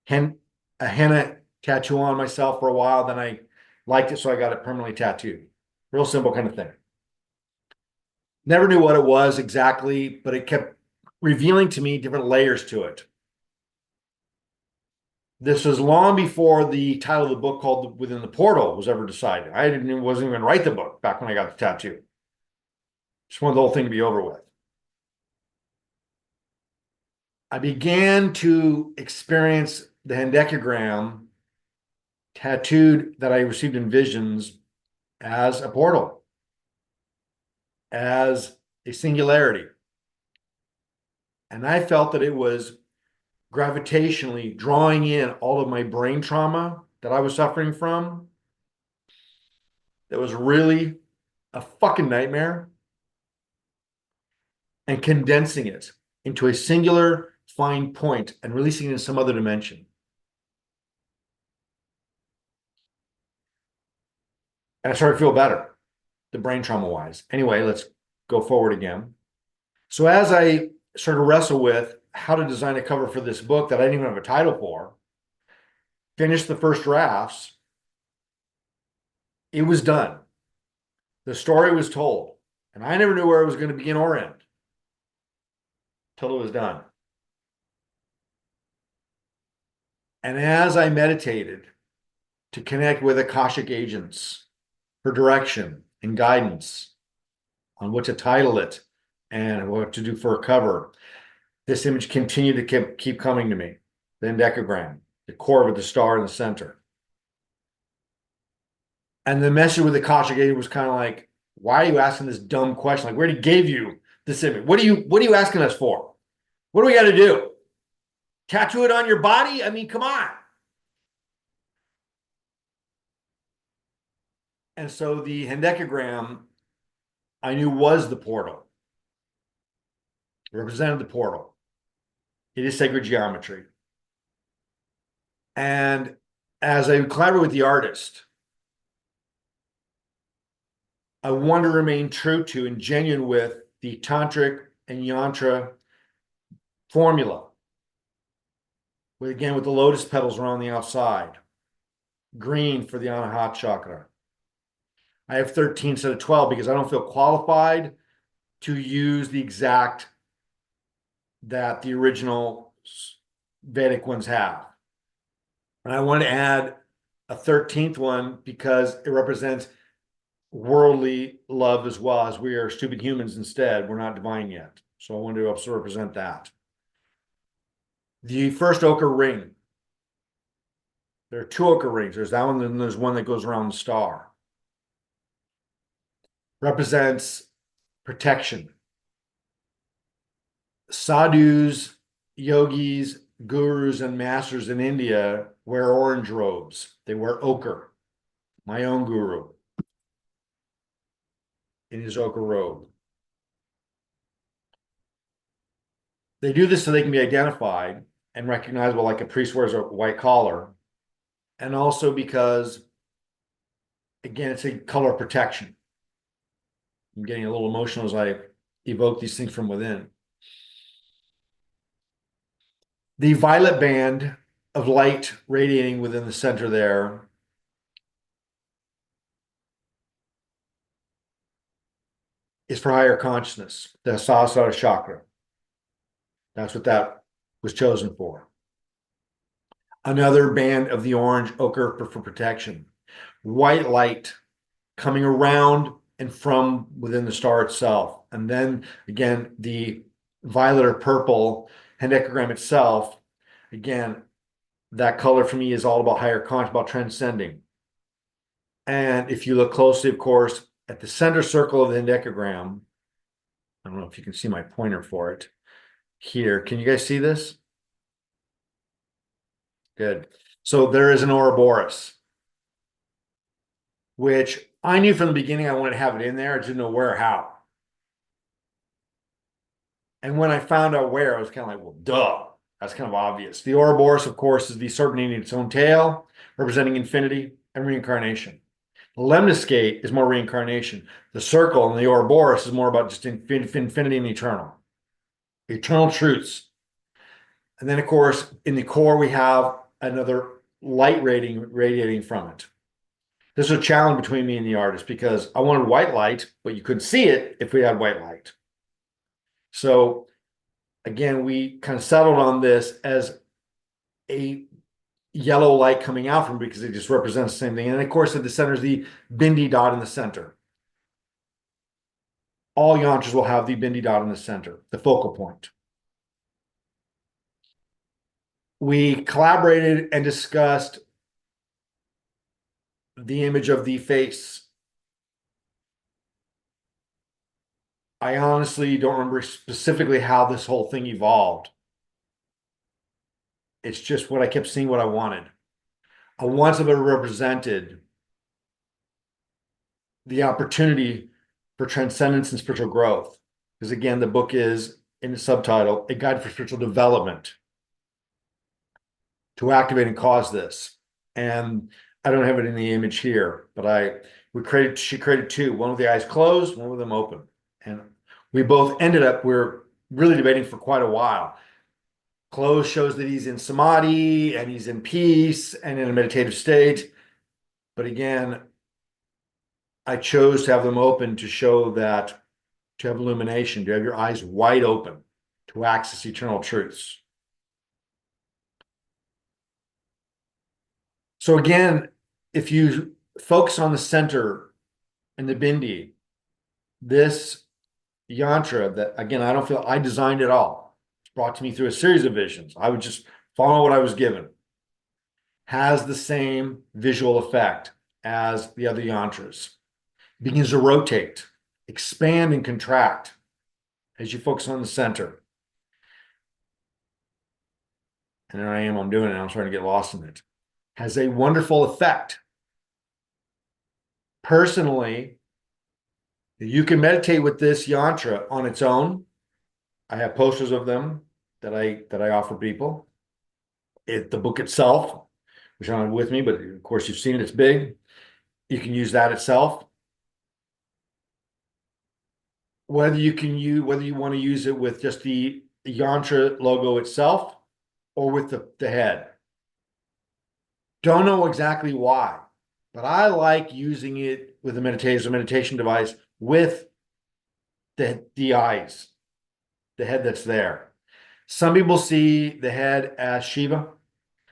a henna tattoo on myself for a while. Then I liked it, so I got it permanently tattooed. Real simple kind of thing. Never knew what it was exactly, but it kept revealing to me different layers to it. This was long before the title of the book called Within the Portal was ever decided. Wasn't even write the book back when I got the tattoo. Just wanted the whole thing to be over with. I began to experience the hendecagram tattooed that I received in visions as a portal, as a singularity. And I felt that it was gravitationally drawing in all of my brain trauma that I was suffering from. That was really a fucking nightmare, and condensing it into a singular fine point and releasing it in some other dimension. And I started to feel better, the brain trauma wise. Anyway, let's go forward again. So as I started to wrestle with how to design a cover for this book that I didn't even have a title for, finished the first drafts, it was done. The story was told, and I never knew where it was going to begin or end till it was done. And as I meditated to connect with Akashic agents for direction and guidance on what to title it and what to do for a cover, this image continued to keep coming to me. The hendecagram, the core of it, the star in the center. And the message with the Akashic agent was kind of like, why are you asking this dumb question? Like, we already gave you this image. What are you asking us for? What do we got to do? Tattoo it on your body? I mean, come on. And so the hendecagram, I knew, was the portal. It represented the portal. It is sacred geometry. And as I collaborate with the artist, I want to remain true to and genuine with the tantric and yantra formula. With the lotus petals around the outside. Green for the Anahata chakra. I have 13 instead of 12 because I don't feel qualified to use the exact that the original Vedic ones have. And I want to add a 13th one because it represents worldly love as well, as we are stupid humans instead. We're not divine yet. So I want to also represent that. The first ochre ring. There are two ochre rings. There's that one, and there's one that goes around the star. Represents protection. Sadhus, yogis, gurus, and masters in India wear orange robes. They wear ochre. My own guru in his ochre robe. They do this so they can be identified and recognizable, like a priest wears a white collar. And also because, again, it's a color of protection. I'm getting a little emotional as I evoke these things from within. The violet band of light radiating within the center there is for higher consciousness, the Sahasrara chakra. That's what that was chosen for. Another band of the orange ochre for protection. White light coming around and from within the star itself. And then again, the violet or purple hendecagram itself, again, that color for me is all about higher conscious, about transcending. And if you look closely, of course, at the center circle of the hendecagram, I don't know if you can see my pointer for it here. Can you guys see this? Good. So there is an Ouroboros, which I knew from the beginning I wanted to have it in there. I didn't know where or how. And when I found out where, I was kind of like, well, duh. That's kind of obvious. The Ouroboros, of course, is the serpent eating its own tail, representing infinity and reincarnation. The lemniscate is more reincarnation. The circle and the Ouroboros is more about just infinity and eternal truths. And then, of course, in the core, we have another light radiating from it. This was a challenge between me and the artist because I wanted white light, but you couldn't see it if we had white light. So again, we kind of settled on this as a yellow light coming out from it because it just represents the same thing. And of course, at the center is the bindi dot in the center. All yantras will have the bindi dot in the center, the focal point. We collaborated and discussed the image of the face. I honestly don't remember specifically how this whole thing evolved. It's just what I kept seeing what I wanted. I wanted it represented the opportunity for transcendence and spiritual growth. Because again, the book is in the subtitle, A Guide for Spiritual Development, to activate and cause this. And I don't have it in the image here, but she created two, one with the eyes closed, one with them open. And we both ended up, we're really debating for quite a while. Closed shows that he's in samadhi and he's in peace and in a meditative state. But again, I chose to have them open to show that, to have illumination, to have your eyes wide open, to access eternal truths. So again, if you focus on the center and the bindi, this yantra that, again, I don't feel I designed it all. It's brought to me through a series of visions. I would just follow what I was given. Has the same visual effect as the other yantras. It begins to rotate, expand, and contract as you focus on the center. And there I am, I'm doing it, I'm starting to get lost in it. Has a wonderful effect. Personally, you can meditate with this yantra on its own. I have posters of them that I offer people. The book itself, which I don't have with me, but of course you've seen it, it's big. You can use that itself. Whether you want to use it with just the yantra logo itself or with the head. Don't know exactly why, but I like using it with a meditation device with the eyes, the head that's there. Some people see the head as Shiva.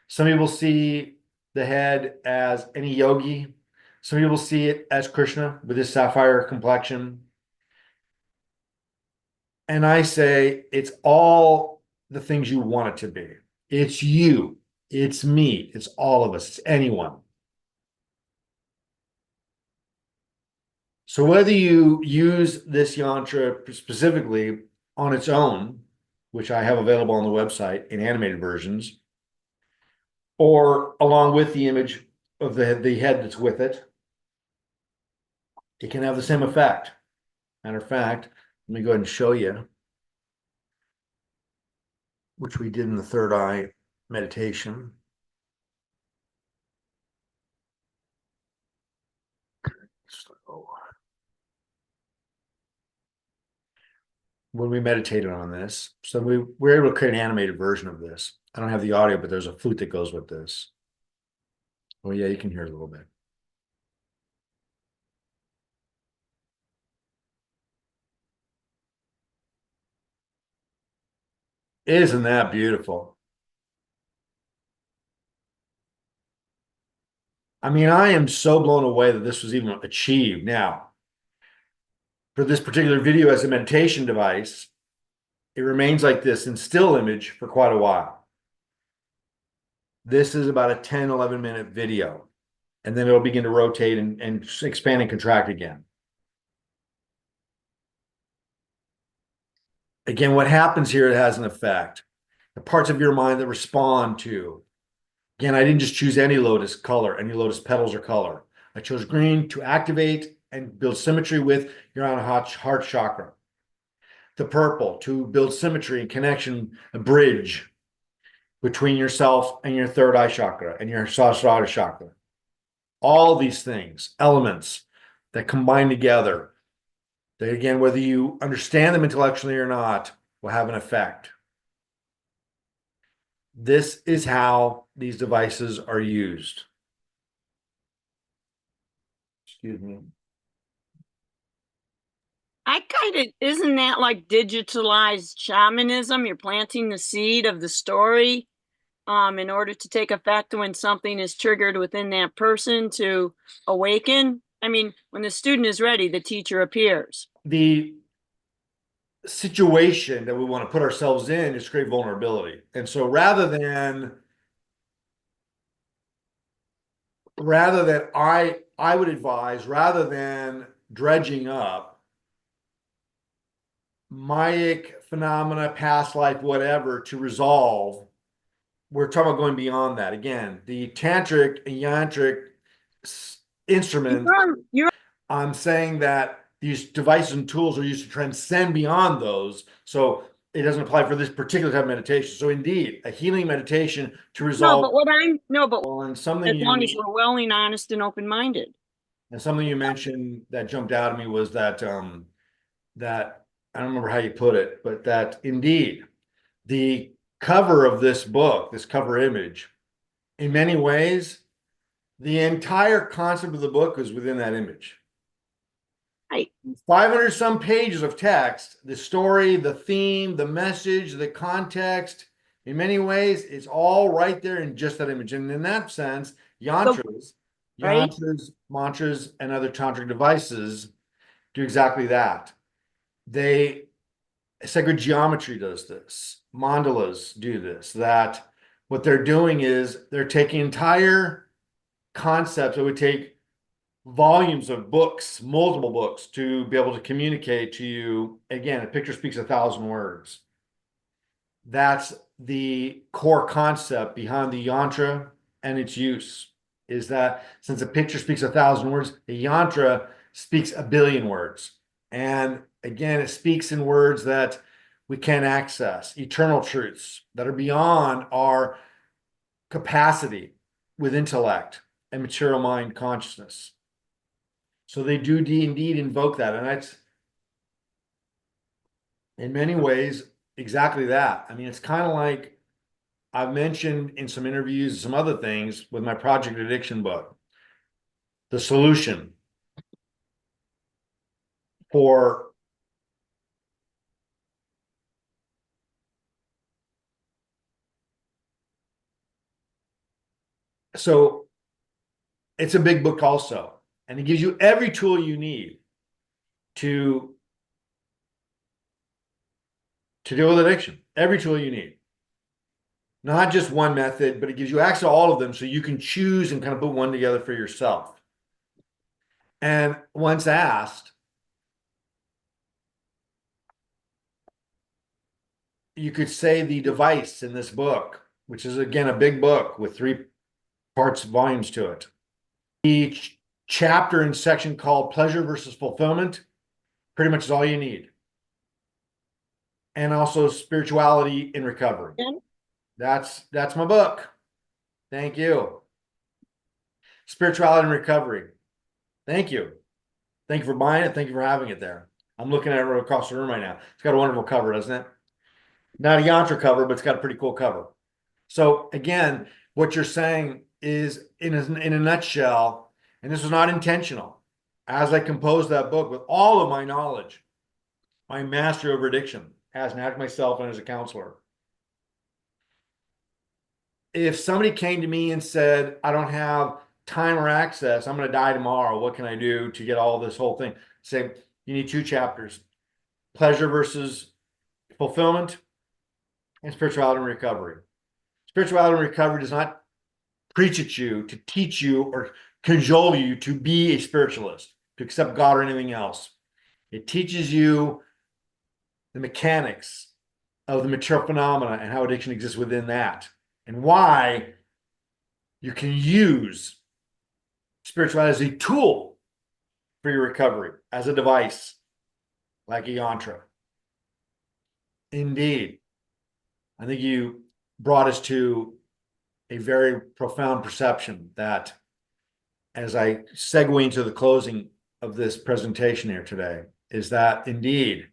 Some people see the head as any yogi. Some people see it as Krishna with his sapphire complexion. And I say it's all the things you want it to be. It's you. It's me. It's all of us. It's anyone. So whether you use this yantra specifically on its own, which I have available on the website in animated versions, or along with the image of the head that's with it, it can have the same effect. Matter of fact, let me go ahead and show you, which we did in the third eye meditation. So when we meditated on this. So we were able to create an animated version of this. I don't have the audio, but there's a flute that goes with this. Oh yeah, you can hear it a little bit. Isn't that beautiful? I mean, I am so blown away that this was even achieved. Now, for this particular video as a meditation device, it remains like this in still image for quite a while. This is about a 10, 11-minute video, and then it'll begin to rotate and expand and contract again. Again, what happens here, it has an effect. The parts of your mind that respond to. Again, I didn't just choose any lotus color, any lotus petals or color. I chose green to activate and build symmetry with your heart chakra. The purple to build symmetry and connection, a bridge between yourself and your third eye chakra and your sahasrara chakra. All these things, elements that combine together, that again, whether you understand them intellectually or not, will have an effect. This is how these devices are used. Excuse me. Isn't that like digitalized shamanism? You're planting the seed of the story in order to take effect when something is triggered within that person to awaken. I mean, when the student is ready, the teacher appears. The situation that we want to put ourselves in is great vulnerability. And so rather than I would advise, rather than dredging up Mayic phenomena, past life, whatever, to resolve, we're talking about going beyond that. Again, the tantric and yantric instruments, I'm saying that these devices and tools are used to transcend beyond those. So it doesn't apply for this particular type of meditation. So indeed, a healing meditation to resolve. And something as long as you're willing, honest, and open-minded. And something you mentioned that jumped out at me was that that I don't remember how you put it, but that indeed the cover of this book, this cover image, in many ways, the entire concept of the book is within that image. Right. 500 some pages of text, the story, the theme, the message, the context, in many ways, it's all right there in just that image. And in that sense, yantras, mantras, and other tantric devices do exactly that. Sacred geometry does this. Mandalas do this. That what they're doing is they're taking entire concepts that would take volumes of books, multiple books, to be able to communicate to you. Again, a picture speaks 1,000 words. That's the core concept behind the yantra and its use, is that since a picture speaks 1,000 words, the yantra speaks 1,000,000,000 words. And again, it speaks in words that we can't access, eternal truths that are beyond our capacity with intellect and material mind consciousness. So they do indeed invoke that. And that's, in many ways, exactly that. I mean, it's kind of like I've mentioned in some interviews, some other things with my Project Addiction book. The solution for so it's a big book also, and it gives you every tool you need to deal with addiction. Every tool you need. Not just one method, but it gives you access to all of them so you can choose and kind of put one together for yourself. And once asked, you could say the device in this book, which is again a big book with 3 parts, volumes to it. Each chapter and section called Pleasure versus Fulfillment pretty much is all you need. And also Spirituality in Recovery. That's my book. Thank you. Spirituality in Recovery. Thank you. Thank you for buying it. Thank you for having it there. I'm looking at it right across the room right now. It's got a wonderful cover, doesn't it? Not a yantra cover, but it's got a pretty cool cover. So again, what you're saying is in a nutshell, and this was not intentional, as I composed that book with all of my knowledge, my mastery over addiction as an addict myself and as a counselor. If somebody came to me and said, I don't have time or access, I'm going to die tomorrow, what can I do to get all this whole thing? Say, you need 2 chapters, pleasure versus fulfillment and spirituality and recovery. Spirituality and recovery does not preach at you to teach you or cajole you to be a spiritualist, to accept God or anything else. It teaches you the mechanics of the material phenomena and how addiction exists within that, and why you can use spirituality as a tool for your recovery, as a device, like a yantra. Indeed, I think you brought us to a very profound perception that, as I segue into the closing of this presentation here today, is that indeed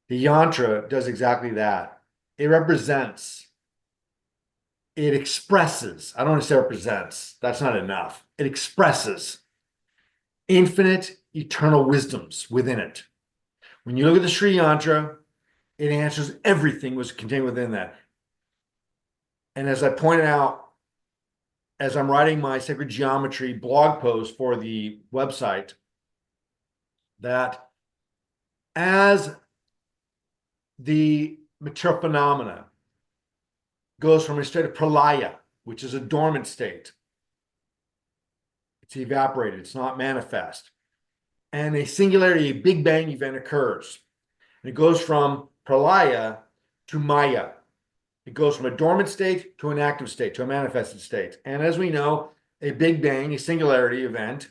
the yantra does exactly that. It represents, it expresses, I don't want to say represents, that's not enough. It expresses infinite eternal wisdoms within it. When you look at the Sri Yantra, it answers everything was contained within that. And as I pointed out, as I'm writing my sacred geometry blog post for the website, that as the material phenomena goes from a state of pralaya, which is a dormant state, it's evaporated, it's not manifest, and a singularity, a big bang event occurs. And it goes from pralaya to maya. It goes from a dormant state to an active state, to a manifested state. And as we know, a big bang, a singularity event,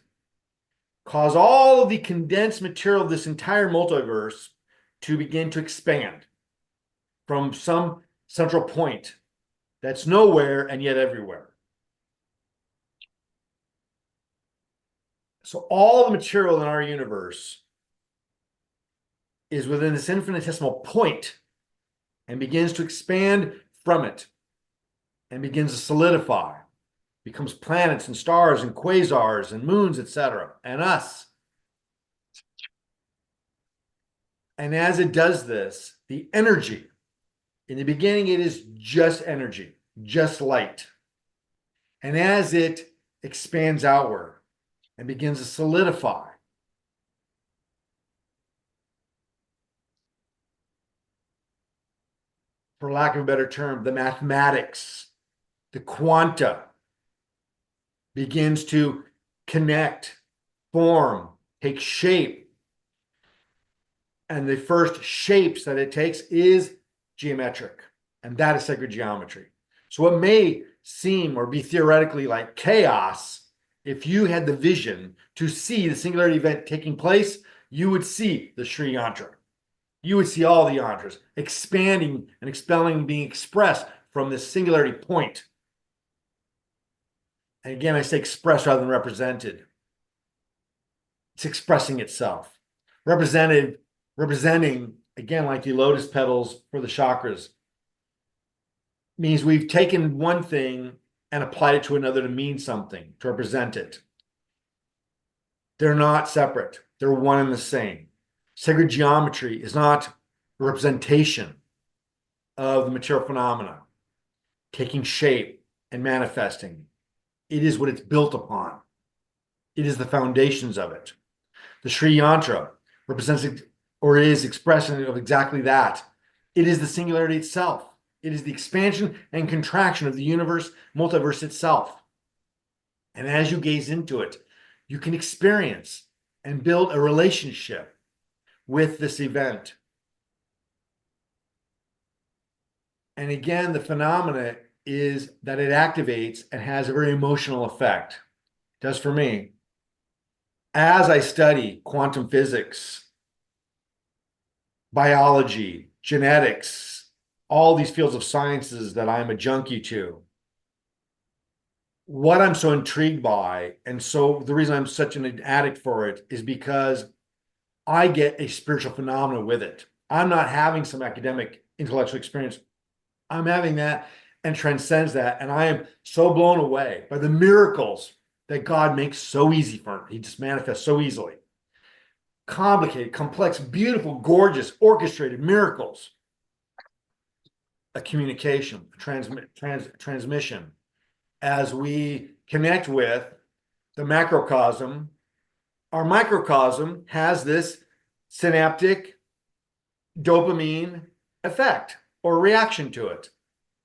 caused all of the condensed material of this entire multiverse to begin to expand from some central point that's nowhere and yet everywhere. So all the material in our universe is within this infinitesimal point and begins to expand from it and begins to solidify, becomes planets and stars and quasars and moons, etc., and us. And as it does this, the energy, in the beginning, it is just energy, just light. And as it expands outward and begins to solidify, for lack of a better term, the mathematics, the quanta begins to connect, form, take shape. And the first shapes that it takes is geometric, and that is sacred geometry. So what may seem or be theoretically like chaos, if you had the vision to see the singularity event taking place, you would see the Sri Yantra. You would see all the yantras expanding and expelling, being expressed from this singularity point. And again, I say expressed rather than represented. It's expressing itself. Representing, again, like the lotus petals for the chakras, means we've taken one thing and applied it to another to mean something, to represent it. They're not separate. They're one and the same. Sacred geometry is not a representation of the material phenomena taking shape and manifesting. It is what it's built upon. It is the foundations of it. The Sri Yantra represents or is expression of exactly that. It is the singularity itself. It is the expansion and contraction of the universe, multiverse itself. And as you gaze into it, you can experience and build a relationship with this event. And again, the phenomena is that it activates and has a very emotional effect. It does for me. As I study quantum physics, biology, genetics, all these fields of sciences that I'm a junkie to, what I'm so intrigued by, and so the reason I'm such an addict for it, is because I get a spiritual phenomenon with it. I'm not having some academic intellectual experience. I'm having that and transcends that. And I am so blown away by the miracles that God makes so easy for me. He just manifests so easily. Complicated, complex, beautiful, gorgeous, orchestrated miracles. A communication, transmission. As we connect with the macrocosm, our microcosm has this synaptic dopamine effect or reaction to it.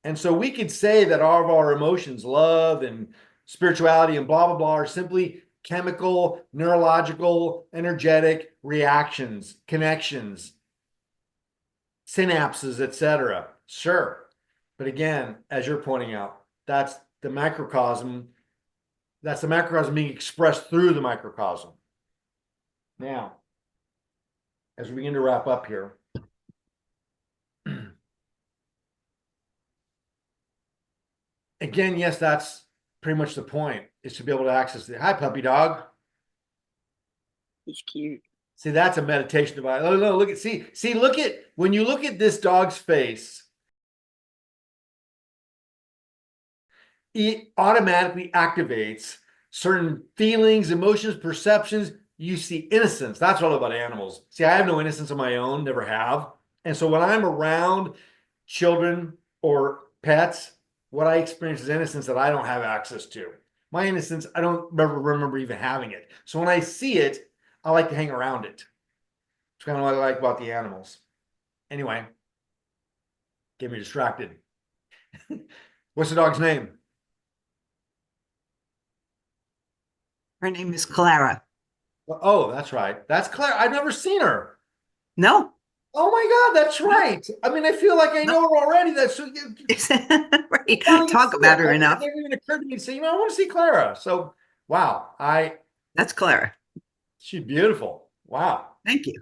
And so we could say that all of our emotions, love and spirituality and blah, blah, blah, are simply chemical, neurological, energetic reactions, connections, synapses, etc. Sure. But again, as you're pointing out, that's the macrocosm. That's the macrocosm being expressed through the microcosm. Now, as we begin to wrap up here, again, yes, that's pretty much the point, is to be able to access the, hi, puppy dog. He's cute. See, that's a meditation device. Oh, no, look at, look at, when you look at this dog's face, it automatically activates certain feelings, emotions, perceptions. You see innocence. That's all about animals. See, I have no innocence of my own, never have. And so when I'm around children or pets, what I experience is innocence that I don't have access to. My innocence, I don't remember even having it. So when I see it, I like to hang around it. It's kind of what I like about the animals. Anyway, get me distracted. What's the dog's name? Her name is Clara. Oh, that's right. That's Claire. I've never seen her. No. Oh my God, that's right. I mean, I feel like I know her already. That's right. Talk about her enough. It never even occurred to me to say, I want to see Clara. So, wow, That's Clara. she's beautiful. Wow, Thank you.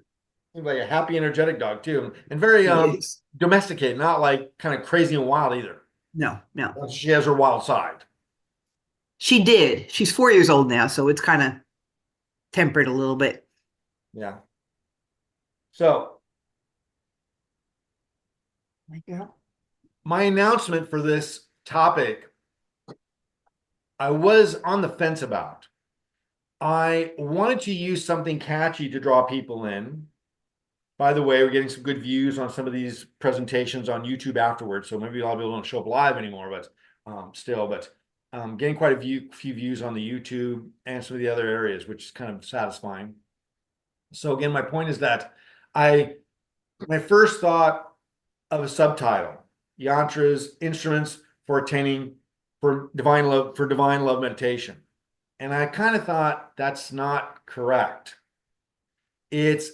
seems like a happy, energetic dog too, and very Yes. domesticated, not like kind of crazy and wild either. No. She has her wild side. She did. She's 4 years old now, so it's kind of tempered a little bit. Yeah. So, my announcement for this topic, I was on the fence about. I wanted to use something catchy to draw people in. By the way, we're getting some good views on some of these presentations on YouTube afterwards. So maybe a lot of people don't show up live anymore, but still, getting quite a few views on the YouTube and some of the other areas, which is kind of satisfying. So again, my point is that my first thought of a subtitle, Yantras, instruments for attaining for divine love meditation. And I kind of thought that's not correct. It's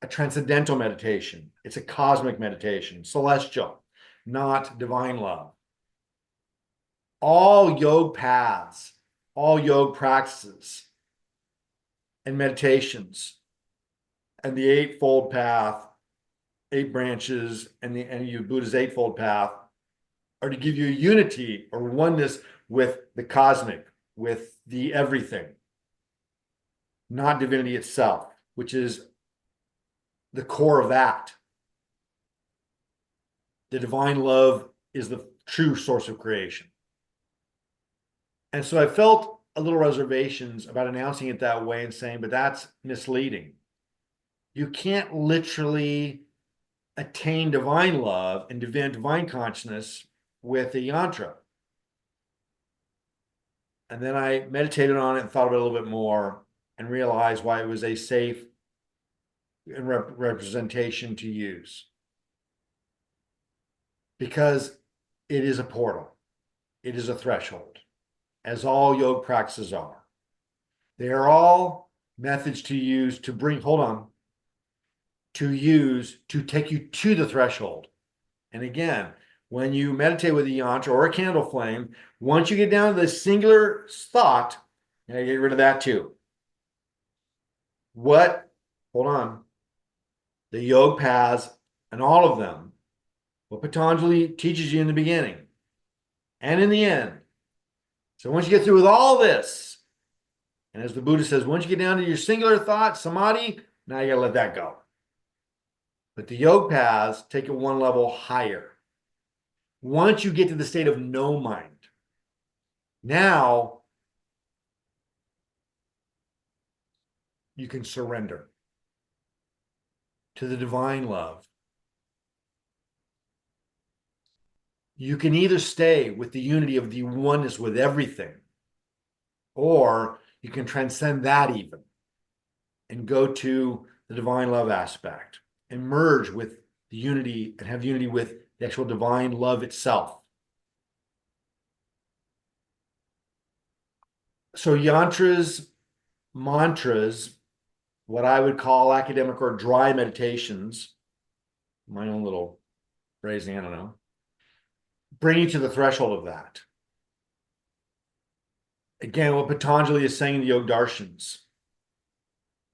a transcendental meditation. It's a cosmic meditation, celestial, not divine love. All yoga paths, all yoga practices and meditations and the eightfold path, 8 branches, and Buddha's eightfold path are to give you unity or oneness with the cosmic, with the everything, not divinity itself, which is the core of that. The divine love is the true source of creation. And so I felt a little reservations about announcing it that way and saying, but that's misleading. You can't literally attain divine love and divine consciousness with a yantra. And then I meditated on it and thought about it a little bit more and realized why it was a safe representation to use. Because it is a portal. It is a threshold, as all yoga practices are. They are all methods to use to take you to the threshold. And again, when you meditate with a yantra or a candle flame, once you get down to the singular thought, you gotta get rid of that too. Hold on. The yoga paths and all of them, what Patanjali teaches you in the beginning and in the end. So once you get through with all this, and as the Buddha says, once you get down to your singular thought, samadhi, Now you gotta let that go. But the yoga paths take it one level higher. Once you get to the state of no mind, now you can surrender to the divine love. You can either stay with the unity of the oneness with everything, or you can transcend that even and go to the divine love aspect and merge with the unity and have unity with the actual divine love itself. So yantras, mantras, what I would call academic or dry meditations, my own little phrasing, I don't know, bring you to the threshold of that. Again, what Patanjali is saying in the Yoga Darshans,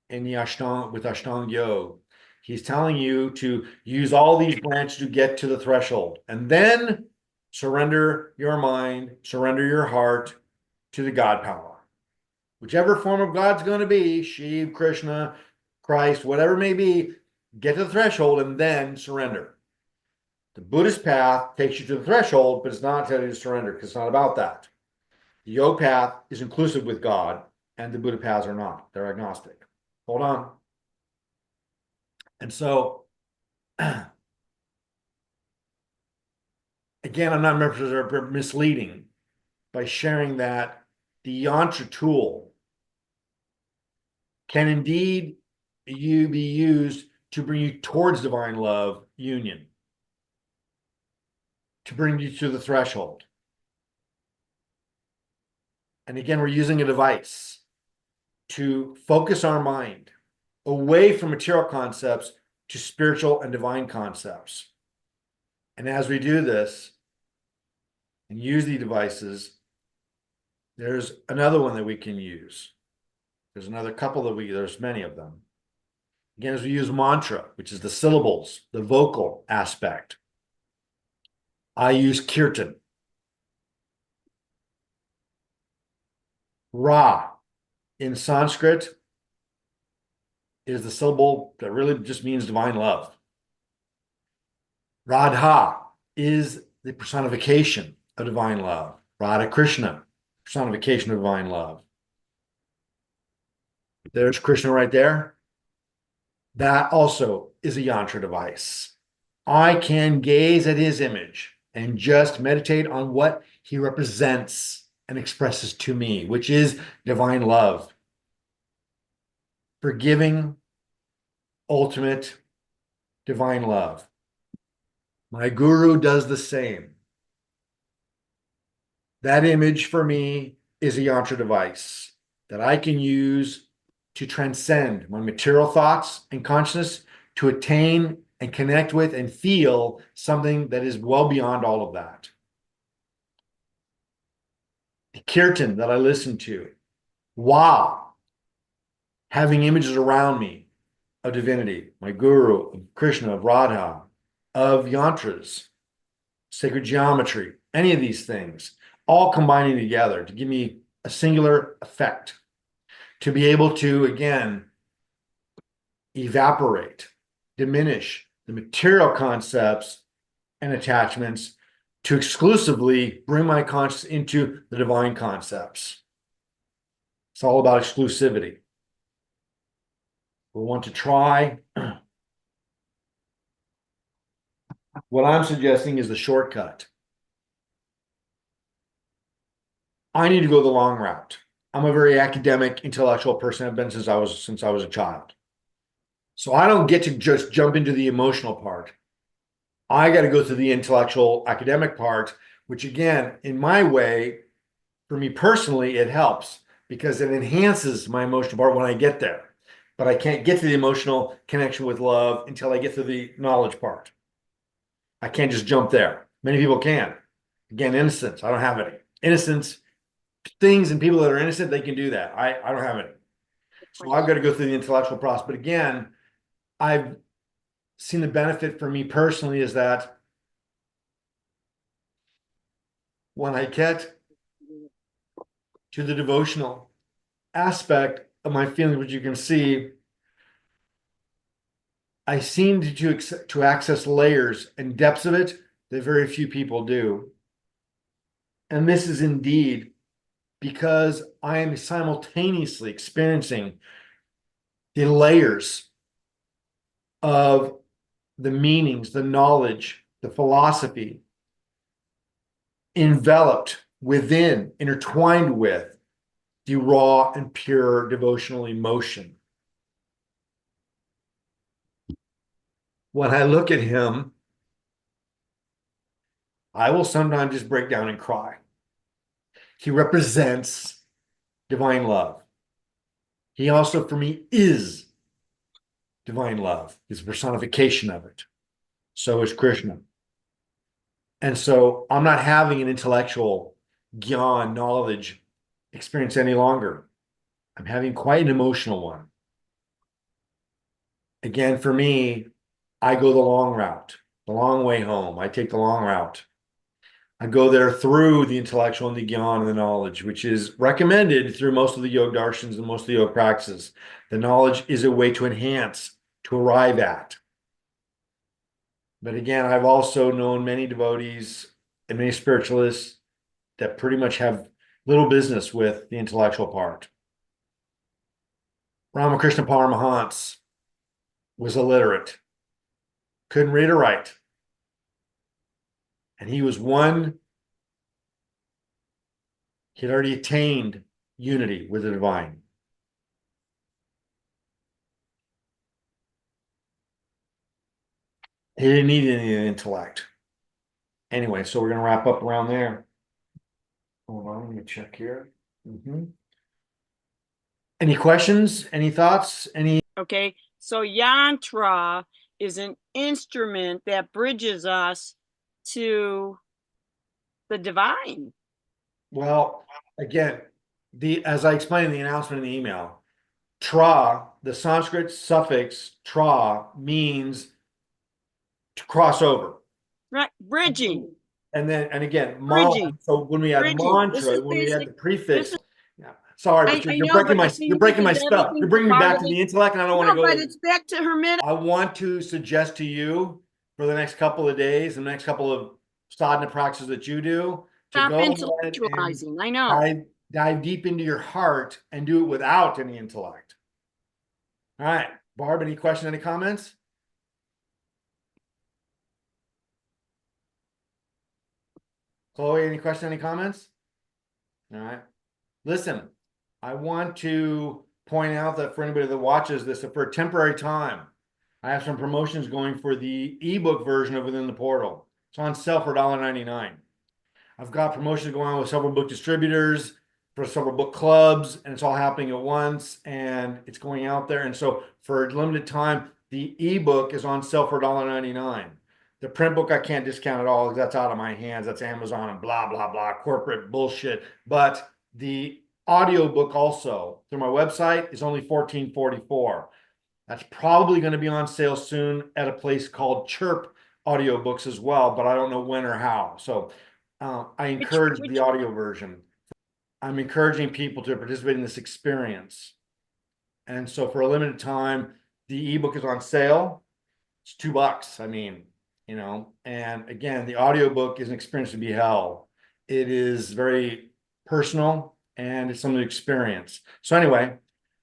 in the Ashtanga, with Ashtanga Yoga, he's telling you to use all these branches to get to the threshold, and then surrender your mind, surrender your heart to the God power. Whichever form of God's going to be, Shiva, Krishna, Christ, whatever it may be, get to the threshold and then surrender. The Buddhist path takes you to the threshold, but it's not telling you to surrender because it's not about that. The yoga path is inclusive with God, and the Buddha paths are not. They're agnostic. Hold on. And so, again, I'm not misleading by sharing that the yantra tool can indeed be used to bring you towards divine love union, to bring you to the threshold. And again, we're using a device to focus our mind away from material concepts to spiritual and divine concepts. And as we do this and use these devices, there's another one that we can use. There's another couple there's many of them. Again, as we use mantra, which is the syllables, the vocal aspect, I use kirtan. Ra in Sanskrit is the syllable that really just means divine love. Radha is the personification of divine love. Radha Krishna, personification of divine love. There's Krishna right there. That also is a yantra device. I can gaze at his image and just meditate on what he represents and expresses to me, which is divine love. Forgiving, ultimate, divine love. My guru does the same. That image for me is a yantra device that I can use to transcend my material thoughts and consciousness to attain and connect with and feel something that is well beyond all of that. The kirtan that I listen to, wow, having images around me of divinity, my guru, of Krishna, of Radha, of yantras, sacred geometry, any of these things, all combining together to give me a singular effect, to be able to, again, evaporate, diminish the material concepts and attachments to exclusively bring my consciousness into the divine concepts. It's all about exclusivity. We want to try. What I'm suggesting is the shortcut. I need to go the long route. I'm a very academic, intellectual person. I've been since I was a child. So I don't get to just jump into the emotional part. I got to go through the intellectual, academic part, which again, in my way, for me personally, it helps because it enhances my emotional part when I get there. But I can't get to the emotional connection with love until I get to the knowledge part. I can't just jump there. Many people can. Again, innocence. I don't have any. Innocence, things and people that are innocent, they can do that. I don't have any. So I've got to go through the intellectual process. But again, I've seen the benefit for me personally is that when I get to the devotional aspect of my feelings, which you can see, I seem to access layers and depths of it that very few people do. And this is indeed because I am simultaneously experiencing the layers of the meanings, the knowledge, the philosophy enveloped within, intertwined with the raw and pure devotional emotion. When I look at him, I will sometimes just break down and cry. He represents divine love. He also, for me, is divine love. He's a personification of it. So is Krishna. And so I'm not having an intellectual gyan knowledge experience any longer. I'm having quite an emotional one. Again, for me, I go the long route, the long way home. I take the long route. I go there through the intellectual and the gyan and the knowledge, which is recommended through most of the yoga darshans and most of the yoga practices. The knowledge is a way to enhance, to arrive at. But again, I've also known many devotees and many spiritualists that pretty much have little business with the intellectual part. Ramakrishna Paramahans was illiterate, couldn't read or write. And he was one, he'd already attained unity with the divine. He didn't need any intellect. Anyway, so we're going to wrap up around there. Hold on, let me check here. Any questions? Any thoughts? Any? Okay, so yantra is an instrument that bridges us to the divine. Well, again, as I explained in the announcement in the email, tra, the Sanskrit suffix tra means to cross over. Right, bridging. And again, Bridging. so when we add Bridging. This mantra, is when we add the basic. prefix, This yeah. Sorry, but I you're know, breaking but the you're thing breaking my is spell. You're everything's bringing me part back of to the- the intellect, and I don't want to No, go. but it's back to Hermetic. I want to suggest to you for the next couple of days, the next couple of sadhana practices that you do, to Stop go ahead and intellectualizing. I know. dive deep into your heart and do it without any intellect. All right, Barb, any questions, any comments? Chloe, any questions, any comments? All right. Listen, I want to point out that for anybody that watches this, that for a temporary time, I have some promotions going for the ebook version of Within the Portal. It's on sale for $1.99. I've got promotions going on with several book distributors, for several book clubs, and it's all happening at once, and it's going out there. And so for a limited time, the ebook is on sale for $1.99. The print book I can't discount at all because that's out of my hands. That's Amazon and blah, blah, blah, corporate bullshit. But the audio book also through my website is only $14.44. That's probably going to be on sale soon at a place called Chirp Audiobooks as well, but I don't know when or how. So I encourage the audio version. I'm encouraging people to participate in this experience. And so for a limited time, the ebook is on sale. It's $2. I mean, and again, the audiobook is an experience to be held. It is very personal and it's something to experience. So anyway,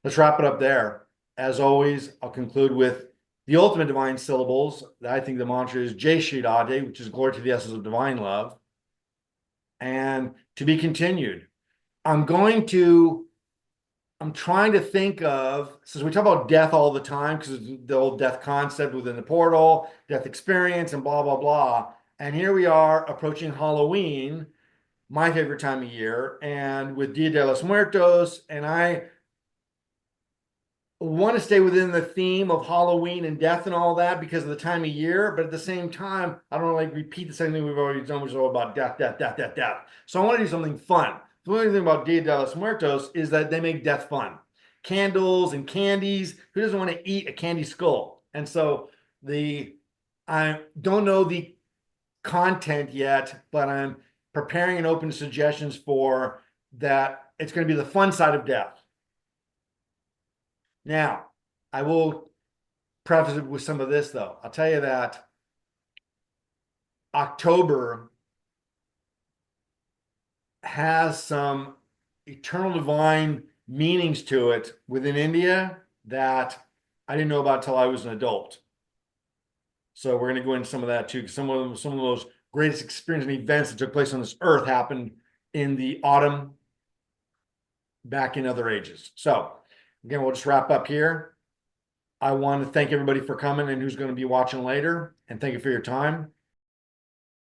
let's wrap it up there. As always, I'll conclude with the ultimate divine syllables. I think the mantra is Jai Shri Radhe, which is glory to the essence of divine love. And to be continued. I'm trying to think of, since we talk about death all the time, because the old death concept within the portal, death experience, and blah, blah, blah. And here we are approaching Halloween, my favorite time of year, and with Dia de los Muertos, and I want to stay within the theme of Halloween and death and all that because of the time of year, but at the same time, I don't want to repeat the same thing we've already done, which is all about death, death, death, death, death. So I want to do something fun. The only thing about Dia de los Muertos is that they make death fun. Candles and candies. Who doesn't want to eat a candy skull? And so I don't know the content yet, but I'm preparing and open to suggestions for that. It's going to be the fun side of death. Now, I will preface it with some of this, though. I'll tell you that October has some eternal divine meanings to it within India that I didn't know about till I was an adult. So we're going to go into some of that too, because some of those greatest experiences and events that took place on this earth happened in the autumn back in other ages. So again, we'll just wrap up here. I want to thank everybody for coming and who's going to be watching later, and thank you for your time.